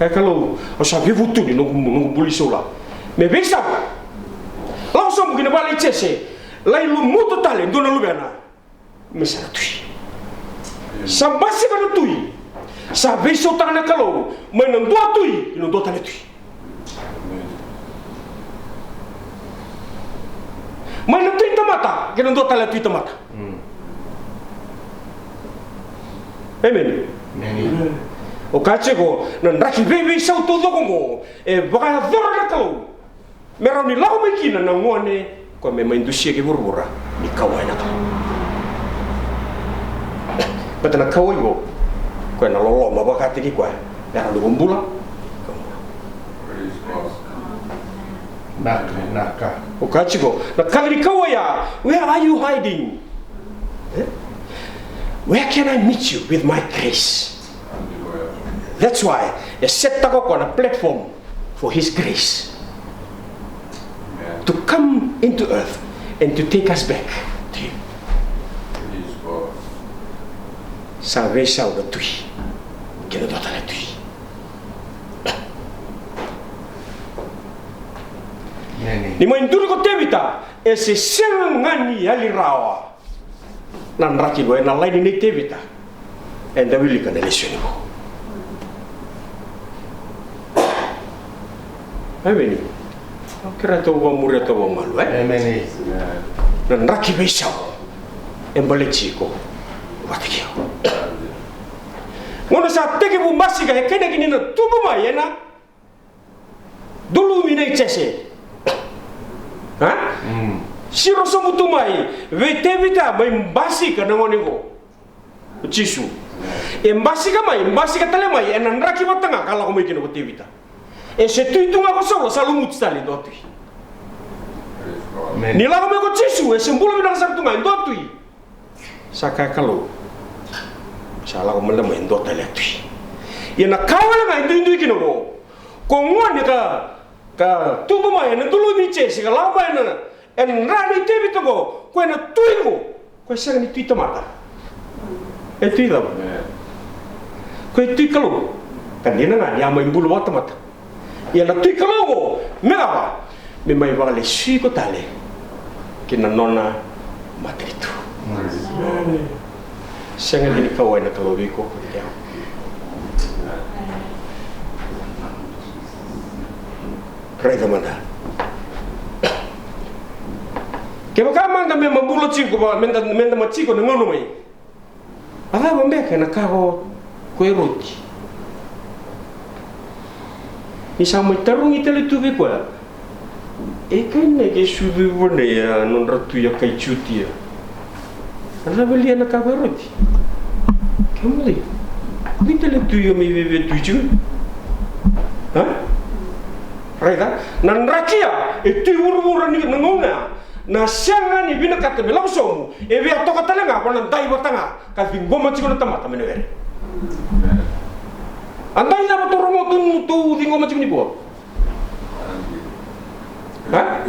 Kalou, sabi vutu ni nung bulisola. Me bisa. Langsung begini balik cese, lain lu mutu tali, dona lu bena, misal tui, sambasi kan tui, sabi so tangan Kalou, main dua tui, ino dua tali tui, main tui tamata, kena dua tali tui tamata, amen. O kacego, nan raki bebe sau todo kongo, baka dora Kalou. Merau ni lau mai kina na ngone ko me maindusia ke burura ni kawai na Kalou. Betana kawai go ko na loma VAKATEKIVU ko ya ro bumbula. Naka. O kachigo na kali kawai ya, where are you hiding? Where can I meet you with my grace? That's why I set tako on a platform for his grace. To come into earth and to take us back to Him. Sa veikau da tui, kina dota le tui. Ni mai nduru ko tevita e se ngani ali rawa. Nan raki go na laini ni tevita. And the will can listen. Ameni. Kira to wa muria to wa malu ameni. Nan raki veikau. Embole chico. Watikio. Ngono sa teke bu masiga he kene kini na tubu mai ena. Dulu minai chese. Ha? Siro somu tumai vetevita mai mbasi kana ngonigo. Chisu. Embasi ka tale mai enan raki matanga kala ko mai kino vetevita. E se tu tunga ko solo salu mutstali dotui. Ni la ko mai ko chisu e sembulu bina sa tunga dotui. Saka Kalou. Sala ko mala mai dotale tui. Ina kawala ngai ndu kino ko. Ko ngoni ka tubu mai na dulu ni chesi ka laba na en rani tevita ko ko na tuigo ko sanga ni tuita mata e tuida ko tui Kalou kan dina ngani ama imbulu wata mata ya na tui Kalou ko mega me mai vale sui ko tale kina nona matritu sanga ni kawai na Kalou Iko ya Rega mana? Kaya kamang kami mambulot chico ba menda machiko na ngono mai. Ada mambeka na kaho koiroti. Isa mai tarung itali tubi ko. E kanya ke sudu bone ya non ratu ya kai chuti ya. Ada belia na kaho koiroti. Kemuli. Itali tu yo mi bebe tuju. Ha? Rega, nan rakia itu uru ni ngonga na sanga ni vinaka te belausomu e via toka talega ko nan dai watanga ka vingoma chiko na tamata menevere andai na botorongo tu vingoma chiko ni bo ha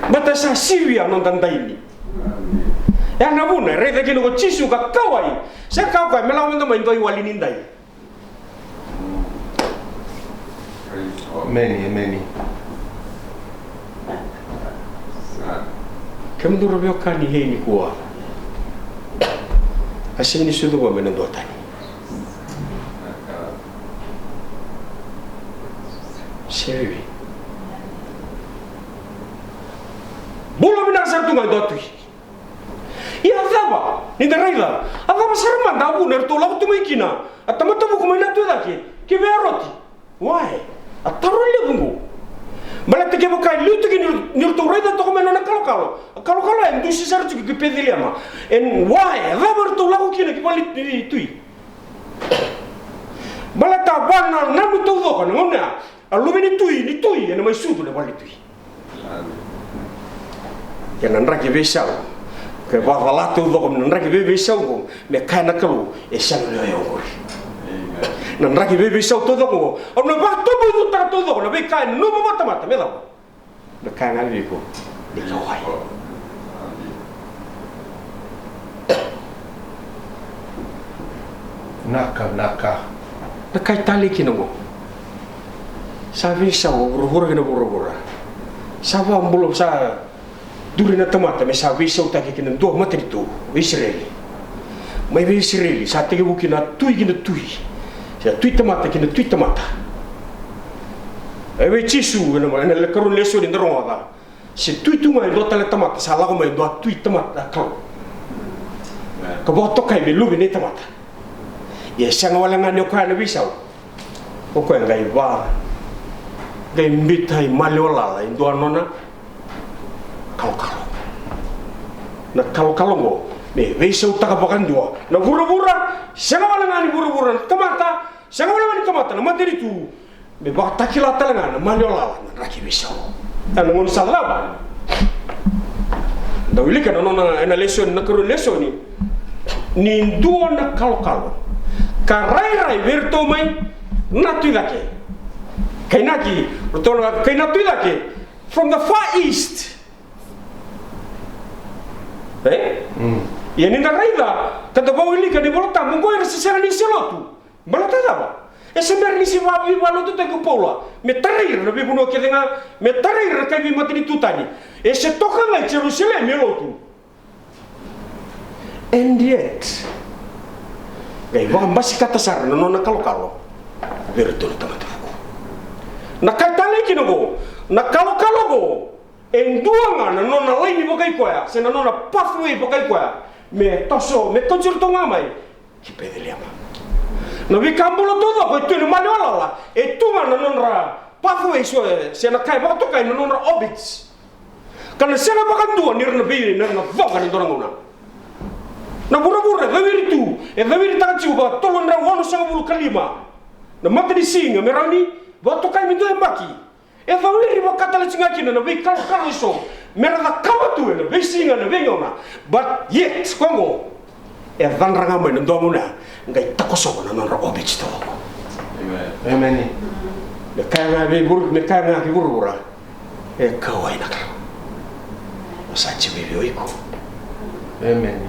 bata sa sivia non tandai ni ya na bune rega kino ko chisu ka kawai sa kawai melawendo mai ndoi walini ndai Many. Kamu dulu kani hei ni kuah. Asyik ni sudah buat benda dua tani. Sewi. Bulu bina satu ngai dotui. Ia apa? Ni deraila. Apa serman dabu nertu lau tu mai kina. Atama tabu kumai tu lagi. Kiberoti. Why? Atarole bungu. Balate ke bukai lutu ke nirtu reda to komena na kalo en du sisar tu ke pediliama. En why? Rabar to lagu kina ke balit tui. Balata wana namu to do kan ngona. Alumini tui en mai sudu le balit tui. Ya nan raki veikau. Ke bawala to do kan nan raki veikau ko me kana Kalou e sang le yo. Nan raki veikau todo ko ona ba to bu ta todo na veikau no mata me da na kana liko di kawai naka na kai tali kino sa veikau ro kina boro sa va ambulo sa durina tamata me sa veikau ta kina do matritu Israeli mai Israeli sa tege bukina tui ya tuita mata e chisu na le karun leso ni ndronga se tuitu mai do tale tamata sala ko mai do tuita mata ka boto kai be lubi ne tamata ye sanga wala ngani ko ana visau ko ngai va gai mbitai maleola indo anona kalo mo me veikau taka bakan dua na bura sanga wala ngani bura tamata sanga wala ngani tamata na materi tu me bata kila talega na maliola na raki veikau ana ngon salaba da wilika no na lesson na karo lesson ni dua na kalo karai verto mai na tuidake kainaki rotono kaina tuidake from the far east Ia ni na raida kata bau ili ka di bolota monggo era sesera ni selotu balata daba e semer ni si wabi walu tu te kupola me tarir na bi buno ke denga me tarir ka bi matini tutani e se toka ngai Jerusalem melotu and yet gai wa mbasi kata sar na nona kalo vertul tamata na kaitale kinogo na kalo go en duanga na nona laini bokai koya se na nona pathway bokai koya me toso me konjur tonga mai ki pedeliama no vi kambulo todo ko tu no malala e tunga na nona pathway so se na kai ba to kai na nona orbits kana se na bakan dua nirna bi na voga ni doranguna na bura vaviri tu e vaviri tanci ba tolon ra wono sa bulu kalima na mata di singa merani ba to kai mi do embaki e vaviri ba katala cingaki na veikau so merada kawatu na vesinga na vengona but yet kongo e vanranga mai na domuna ngai takoso na nonra obich to Amen. de kanga be bur me kanga ki burura e kawai na ka sachi be iko Amen.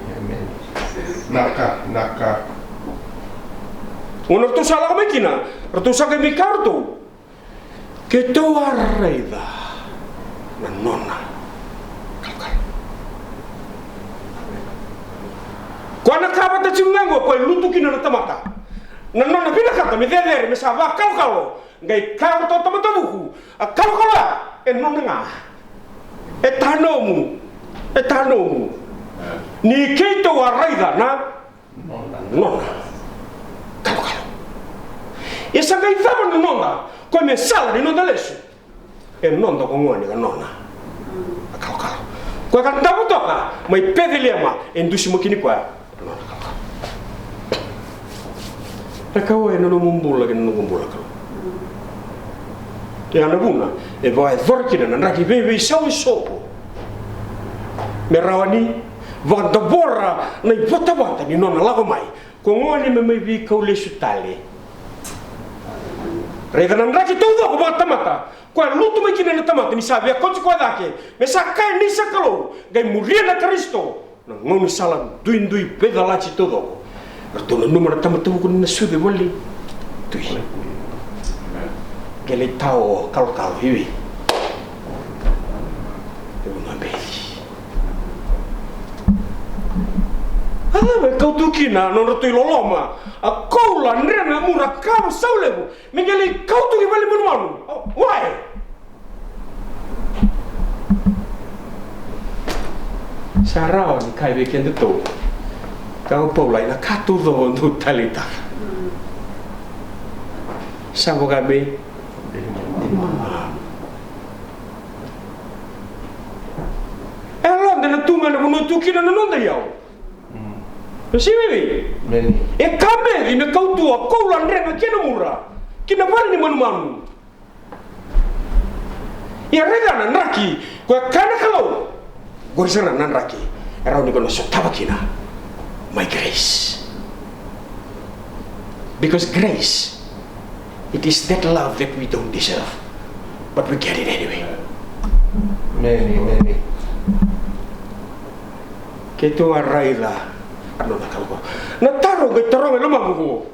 Naka. Unor tu salah kina, ratu sa kami kartu. Ketua raida na nona. Kalkal. Kuana kaba ta cungango ko lutu kina na tamata. Na nona vinaka ta me deder me saba kalkalo. Ngai kartu tamata buku. A kalkala e nona nga. E tanomu. Ni keito raida na nona. Kalkalo. Esa ngai tava na nona. Come sala di non da lesu e non da ngoni ga nona akal ko kan tabu toka Mai Pecileema endusi mokini kwa nona kakua e non mumbula ke non mumbula ka e ana buna e vai vorkina na raki bebe sau sopo merawani va da borra na bota ni nona lago mai ko ngoni me mai veikau lesu tale Rega nan raki tudo ko mata. Ko lutu mai kina na tamata ni sabe ko ko dake. Me sakai ni sakalo. Gai muria na Kristo. Na ngoni salam duin pedalaci todo. Berto na numero tamata ko na sude wali. Tui. Gele tao kal hiwi. Eu não beli. Ah, kau tu kina non rotoi loma. A kola nrena mura kau saulebu mengeli kau tu bali manumanu why sarau ni kai be kende to kau paulai na katu do no talita sabo gabe elon de tu mana no tu kina no nda yao Si bibi, e kabe di me kau tua kau landre me kena mura, kena bali ni manumanu. Ia rega na naki, ko kana kalau, gorisana na naki, erau ni kono so tabakina, my grace, because grace, it is that love that we don't deserve, but we get it anyway. Many. Ketua raila. Na taro ga taro me loma go.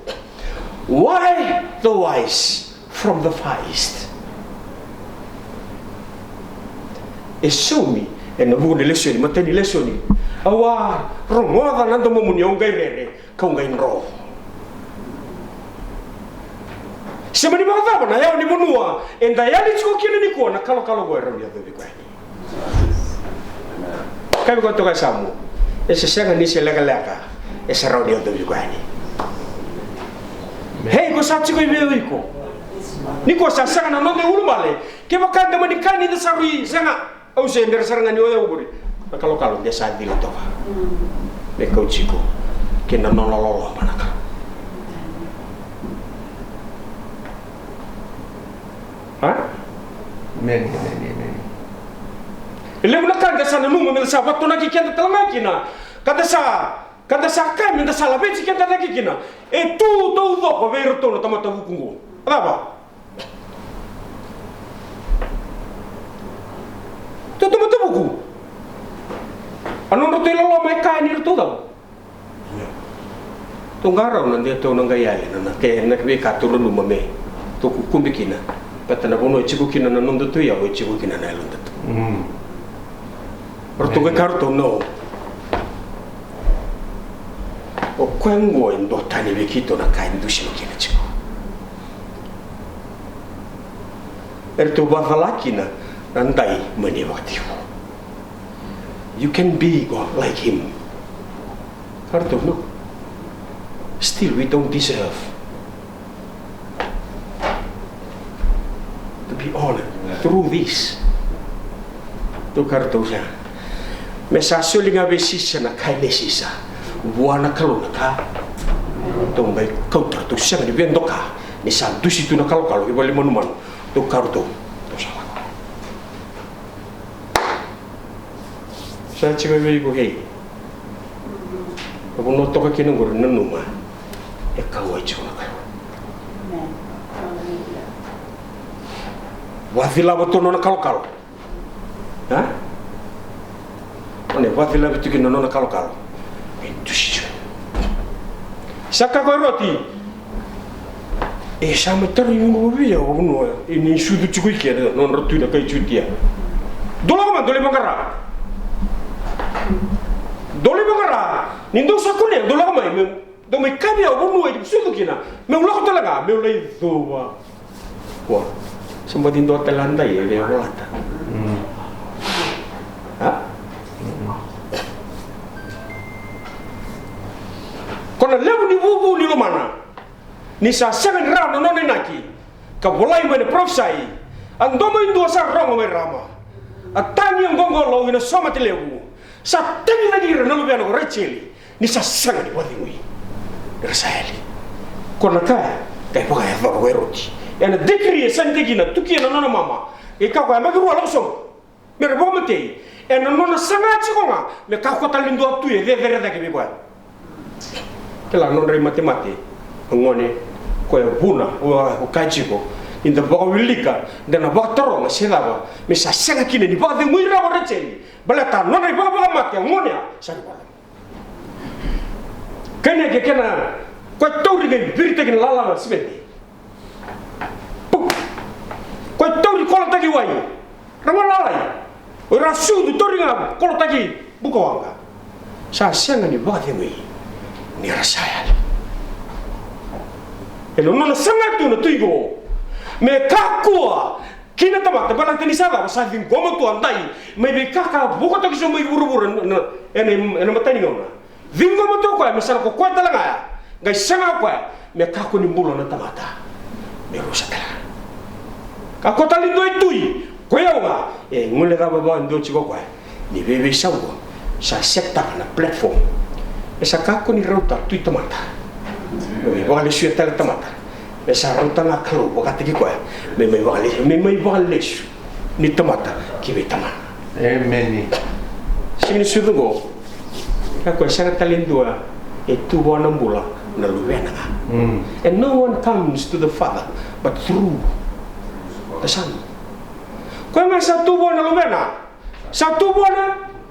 Why the wise from the far east? E sumi e na bugo de lesioni mateni lesioni. Awa rongoda nando mo munyo ngai rere kau ngai ro. Se mani mata na yao ni vanua enda yali chiko kile ni ko na kalo go era dia de kwai. Kai ko to ka samu. Ese sega ni se lega ese radio do bigani hey ko sa chiko iko ni ko sa sanga na nonde ulumale ke bakanda manikani de sarui sanga au se nder saranga ni oya uburi kalau dia sa dilo to fa le ko chiko ke na non lolo manaka ha men Ele muna kanga sana nungu mila sa watu naki kenda talama kina kada sa kai minda sala beci kenda naki kina e tu do ko vero to na tamata bukungu apa to tamata buku anu no te lolo tau. Tungarau nanti tu nanggaya na ke na veka turun rumah me. Tu kumbi kina. Patana bono chiku kina na nundu tu ya o chiku kina na lundu tu. Pertunga kartu no. O kwengo ndo tani vekito na kain dushi kina chiku. Ertu lawaki na nandai mani wakati. You can be God like him. Kartu no. Still we don't deserve to be honored through this. Tu kartu siya. Mesasuling nga besisa na kainesisa. Buwana Kalou na ka. Tu may kautra tu siya ni vendo ka. Ni sandusi tu na Kalou ibali manumanu. Tu kartu. Tu salah. Saya cakap ibu hei. Aku noto ka kinang guru nanuma. Kawai cuma kau. Wafila betul nona kalau. Hah? Mana wafila betul kina nona kalau. Itu sih. Saka kau roti. Sama terima mobil ya, bunuh. Ini sudah cukup kira nona roti dah kau cuti ya. Dolar mana? Dolar bangkara. Dolar bangkara. Nindong sakunya dolar mana? Do me kabia o bunuh itu sudah kina. Meulah talega, meulah itu wah. Sempat indo telandai ya dia walata. Hah? Kona lebu ni bubu ni lomana. Ni sa sangan rau no noni naki. Ka bolai mene profsai. Andomo indo sa rongo me rama. Atani ang gongo lo ina soma te lebu. Sa tangi na dira no biano receli. Ni sa sangan ni wadingui. Rasali. Kona kaya pokoknya apa roti. Yang dekri santi gina tuki na nona mama. Kakua magaru langsung. Merbo mate. Nona sangat cikonga. Me kakua talindo atu ye vere da ke bibuat. Kela non re mate. Ngone koya buna o kajiko. Inda baka wilika dan baka toro na sedaba. Me sa sanga kine ni baka muira wa receli. Balata non re baka mate ngone sa kena ke kena kau tahu dengan berita kena lala sebentar. Kau tahu di kolot lagi wai, ramai lalai. Orang sudu tahu dengan kolot lagi buka wangga. Saya siang ni buat ini, ni rasanya. Elo nona sangat tu na tuigo. Me kakua kina tamat balang teni saga pasal vim goma tu andai. Me kaka buka tak semua buru-buru. Ene matani ngona. Vingo moto kwa mesara ko kwata langa ngai sanga kwa me kako ni mbulo na tamata me rusa tala ka ko tali do itui ko yawa ngule ga baba ndo chiko kwa ni bebe sawo sa sekta na platform esa kako ni rauta tu tamata me wale shu tala tamata me sa rauta na Kalou wakati kwa me wale shu ni tamata ki be tamana Amen. Sini sudugo aku sangat talindua itu wana mula na luwena. And no one comes to the Father but through the Son. Kau yang satu buah na luwena, satu buah na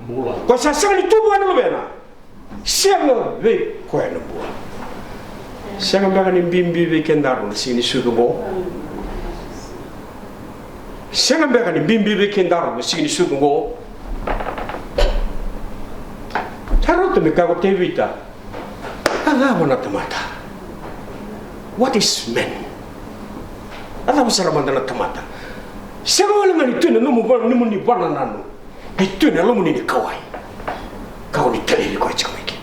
mula. Kau sasang itu buah na luwena. Siapa ve kau yang buah. Siapa makan bimbi ve kendaru sini sudugo. Siapa makan bimbi ve kendaru sini sudugo. Harus tu mereka kata kita, apa mana temata? What is man? Apa besar mana temata? Segala orang itu ni bana nanu, itu ni lalu ni kawai, kau ni terlebih kau cakap lagi.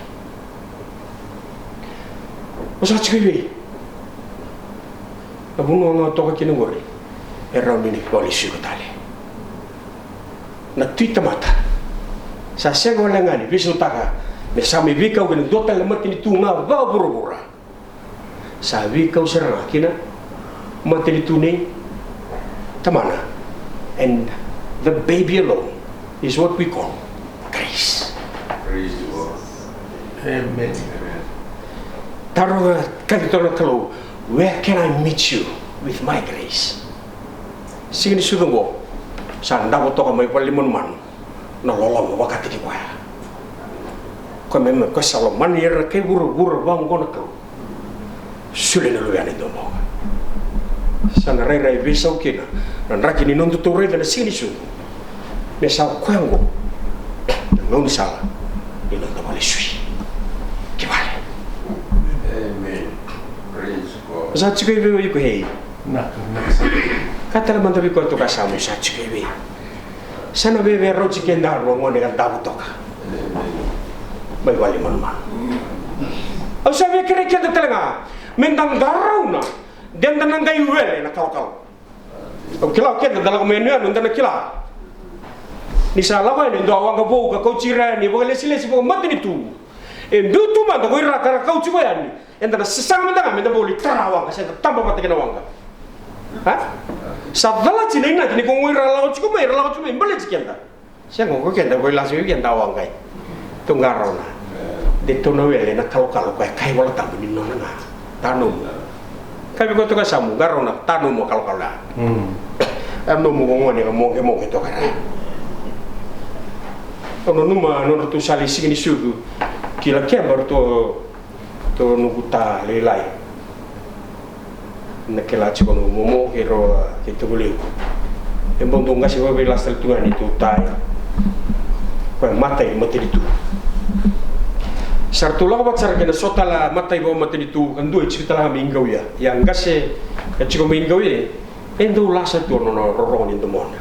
Masa cakap ni, abu nunggu toka kini ngori, erau ni polisi kutali. Nak tu temata. Sa sega lengani bisu taka me sami vikau跟dota lemat ni tunga ba burubura sa vikau serang kina matini tuni tamana and the baby alone is what we call grace. Praise the Lord. Amen. Taruh kalitora Kalou, where can I meet you with my grace? Sini sudungo sa ndago toka mai manumanu na lolong wakati di koya. ko mem ko salo manir ke buru bang ko nak sule na lu yani do mo sana rai bisa kina dan raki ni nontu tore dan sini su me sa kwango ngau sala ila da male sui ke vale Amen. Praise God. sa chike be ko hei Na. katala manda bi ko to ka samu sa chike be sana be ro chike ndar ro ngone kan dabu toka bai wali man au sa be kere ke telenga mendang Drau na den dan ngai wele na kau au kila ke dalam menu anu dan kila ni sala ba ni do awang go ka kau cira ni bo le sile si bo mat ni tu du tu man do ira ka kau cuba ya ni endana sesang mendang menda bo li tarawang ka tambah mata kena wang ha sa dala ci ni ko ira lao cuba ira lao cuba mbale ci kenda sia ngo ko kenda bo la si kenda wang kai tu ngarona de to no wele na kau kai wala tambu ni no na tanu kami ko to ka samu garona tanu mo kala amno mo ngone mo ke to kara ono numa no to sali sini sugu kila kembar to no buta lelai na kela chiko no momo hero ke to buli embong tunga si wa bela sel tunga ni tu tai ko matai mati itu sartu la bat sar kena sotala matai bo mati itu kan dua cerita lah minggu ya yang gase chiko minggu ye endo la sa tu no ro ni demona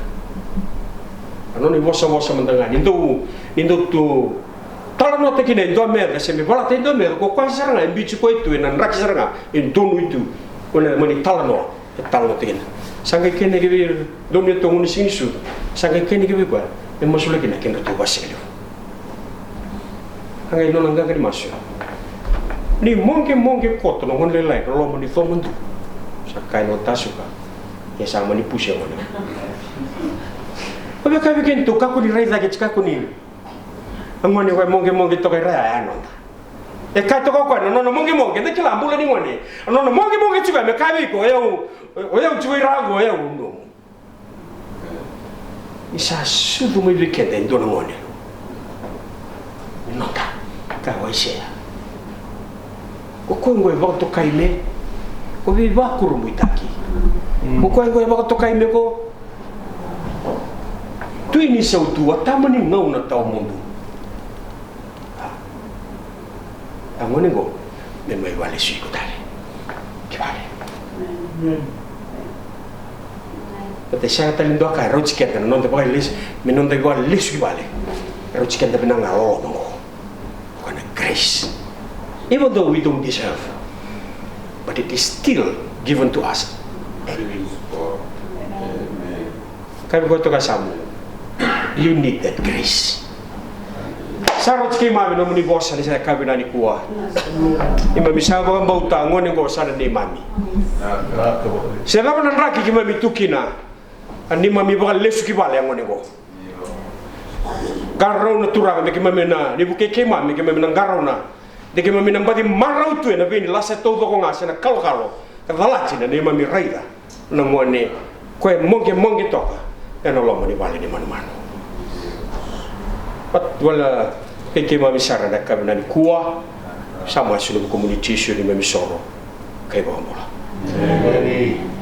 ano ni bosa mendengar indo tu tala no te kine do mer se me vola te do mer ko kwa saranga en bichu ko itu en rak saranga en tonu itu ona mani tala no te kine sanga kene ke vir do me to un sinisu sanga kene ke kwa en masule kine kene to baselo hanga ino nanga ka MACIU ni monge koto no ngon lelai lo mani fomundu sakai no tasuka ya sama ni pusya mana Obe ka bikin tu kaku di rai lagi cikaku ni. Angoni wa monge to kai rai ano. E ka to ko no monge de kila ambula ni ngoni. No monge cika me ka bi ko eu cui rago eu no. Isa sudu me bikete ndo no ngoni. No ta. Ka wa sia. Ko ngoi ba to kai me. Ko bi ba kuru muitaki. Ko ngoi ba to kai me ko tu ini seu tua tamani ngau na tau mundu angone go me mai vale sui ko tale que vale pate sa ta lindo ka rochiketa non te poi lis me non te go lis que vale rochiketa bena ngalo no con grace even though we don't deserve but it is still given to us kai go to ka samu. You need that grace. Sarot kay mami no muni boss sa kabina ni kuwa. Ima misaba ang bauta ngone go sa ni mami. Sa naman ang raki ki mami tukina. Ani mami bakal lesu ki bale ngone go. Garau na turang de ki mami na ni buke kay mami ki mami nang garau na. De ki mami nang bati marau tu na bini lasa todo ko ngasa na kalo. Kadalachi na ni mami raida. Ngone ko monge toka. Ano loma ni bale ni manumanu. Pat wala kay mami sara na kabina ni kuwa sama sulu community syu ni mami soro kay bomola.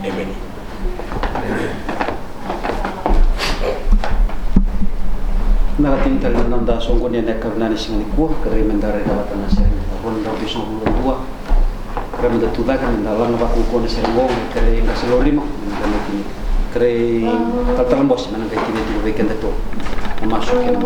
Amen. Nakatingtal na nanda songko niya na kabina ni singani kuwa kare mendare dawatan na siya ronda bisong bulan 2 kare mendatuda kan mendalang ba ko na siya ngong kare ngasilolimo kare tatalang bos man kay kini weekend to masuk ya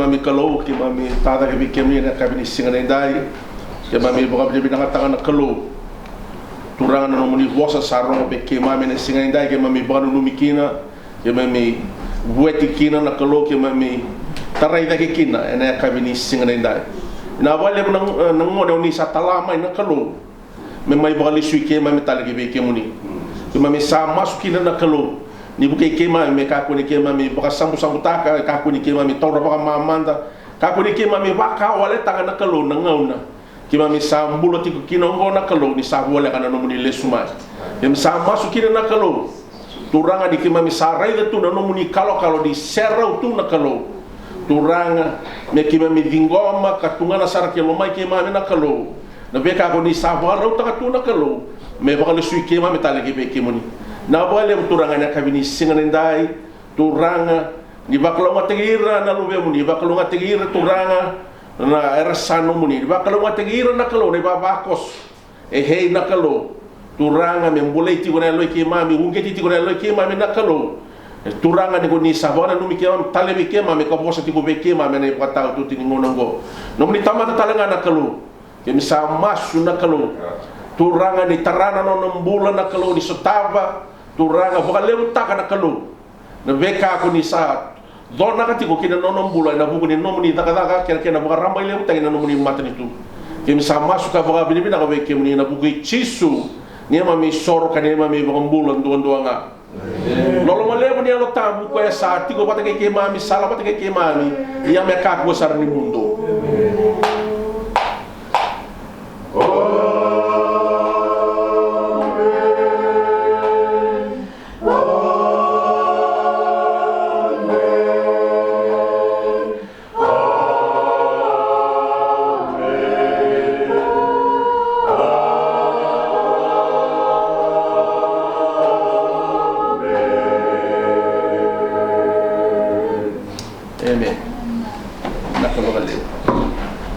mami Kalou ke mami tata ke bikemi na kabini singa dai ke mami boka be binaka tanga na Kalou turanga no muni vosa sarong be ke mami na singa dai ke mami banu numikina ke mami bueti kina na Kalou ke mami tarai da ke kina na kabini singa dai na wale nang ngone ni sa talama na Kalou me mai boka lisui ke mami talega be ke muni ke mami sa masukina na Kalou ni buke ke mami me kakua ni ke mami boka sambu taka kakua ni ke mami tora boka mamanda kakua ni ke mami vaka wale tanga na Kalou na ngauna ke mami sambulo tiku kina ngo na Kalou ni sa wale kana no muni lesuma ke sa masu kina na Kalou turanga di ke mami sarai de tu na no muni kalo di serau tu na Kalou turanga me ke mami dingoma katunga na sara ke loma ke mami na Kalou na beka ko ni sa wale tanga tu na Kalou me boka lesui ke mami talega be ke muni na wale turanga na kabini singa ndai turanga ni bakalonga tegira na lube muni bakalonga tegira turanga na erasano muni bakalonga tegira na Kalou ni babakos hei na Kalou turanga me mbulei ti gona loike mami ungeti ti gona loike mami na Kalou turanga ni goni sabona numi ke mami talebi ke mami ko bosa ti go be ke mami ne patau tu ti ngonongo no muni tamata talenga na Kalou ke misa masu na Kalou turanga ni tarana no mbula na Kalou ni sotava turanga boka leu taka na Kalou na veka ko ni sa dona ka tiko kina nono mbula na buku ni nomuni taka kena boka rambai leu tanga na nomuni matani tu ke sa masu ka boka bini ka veke muni na buku chisu ni mami soro ka ni mami boka mbula ndo nga lolo male ni alo tabu ko sa tiko pata ke mami sala pata ke mami ia me ka ko sar ni mundo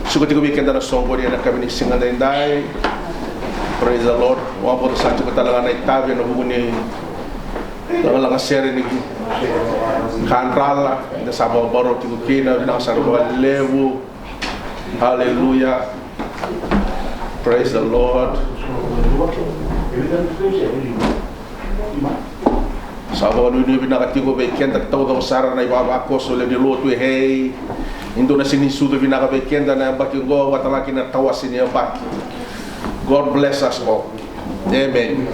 Sukati ko weekend na songo dia na kami ni singa dai. Praise the Lord. Wa po sa ko talaga na itabi no buguni. Lang sere ni kanrala da sabo baro ti kina na sa lewu. Hallelujah. Praise the Lord. Sabo no ni vinaka ti ko weekend ta todo sara na ibaba ko so le di lotu hey. Indo na sini sudo vinaka bekenda na baki go watalaki na tawasini ya baki. God bless us all. Amen.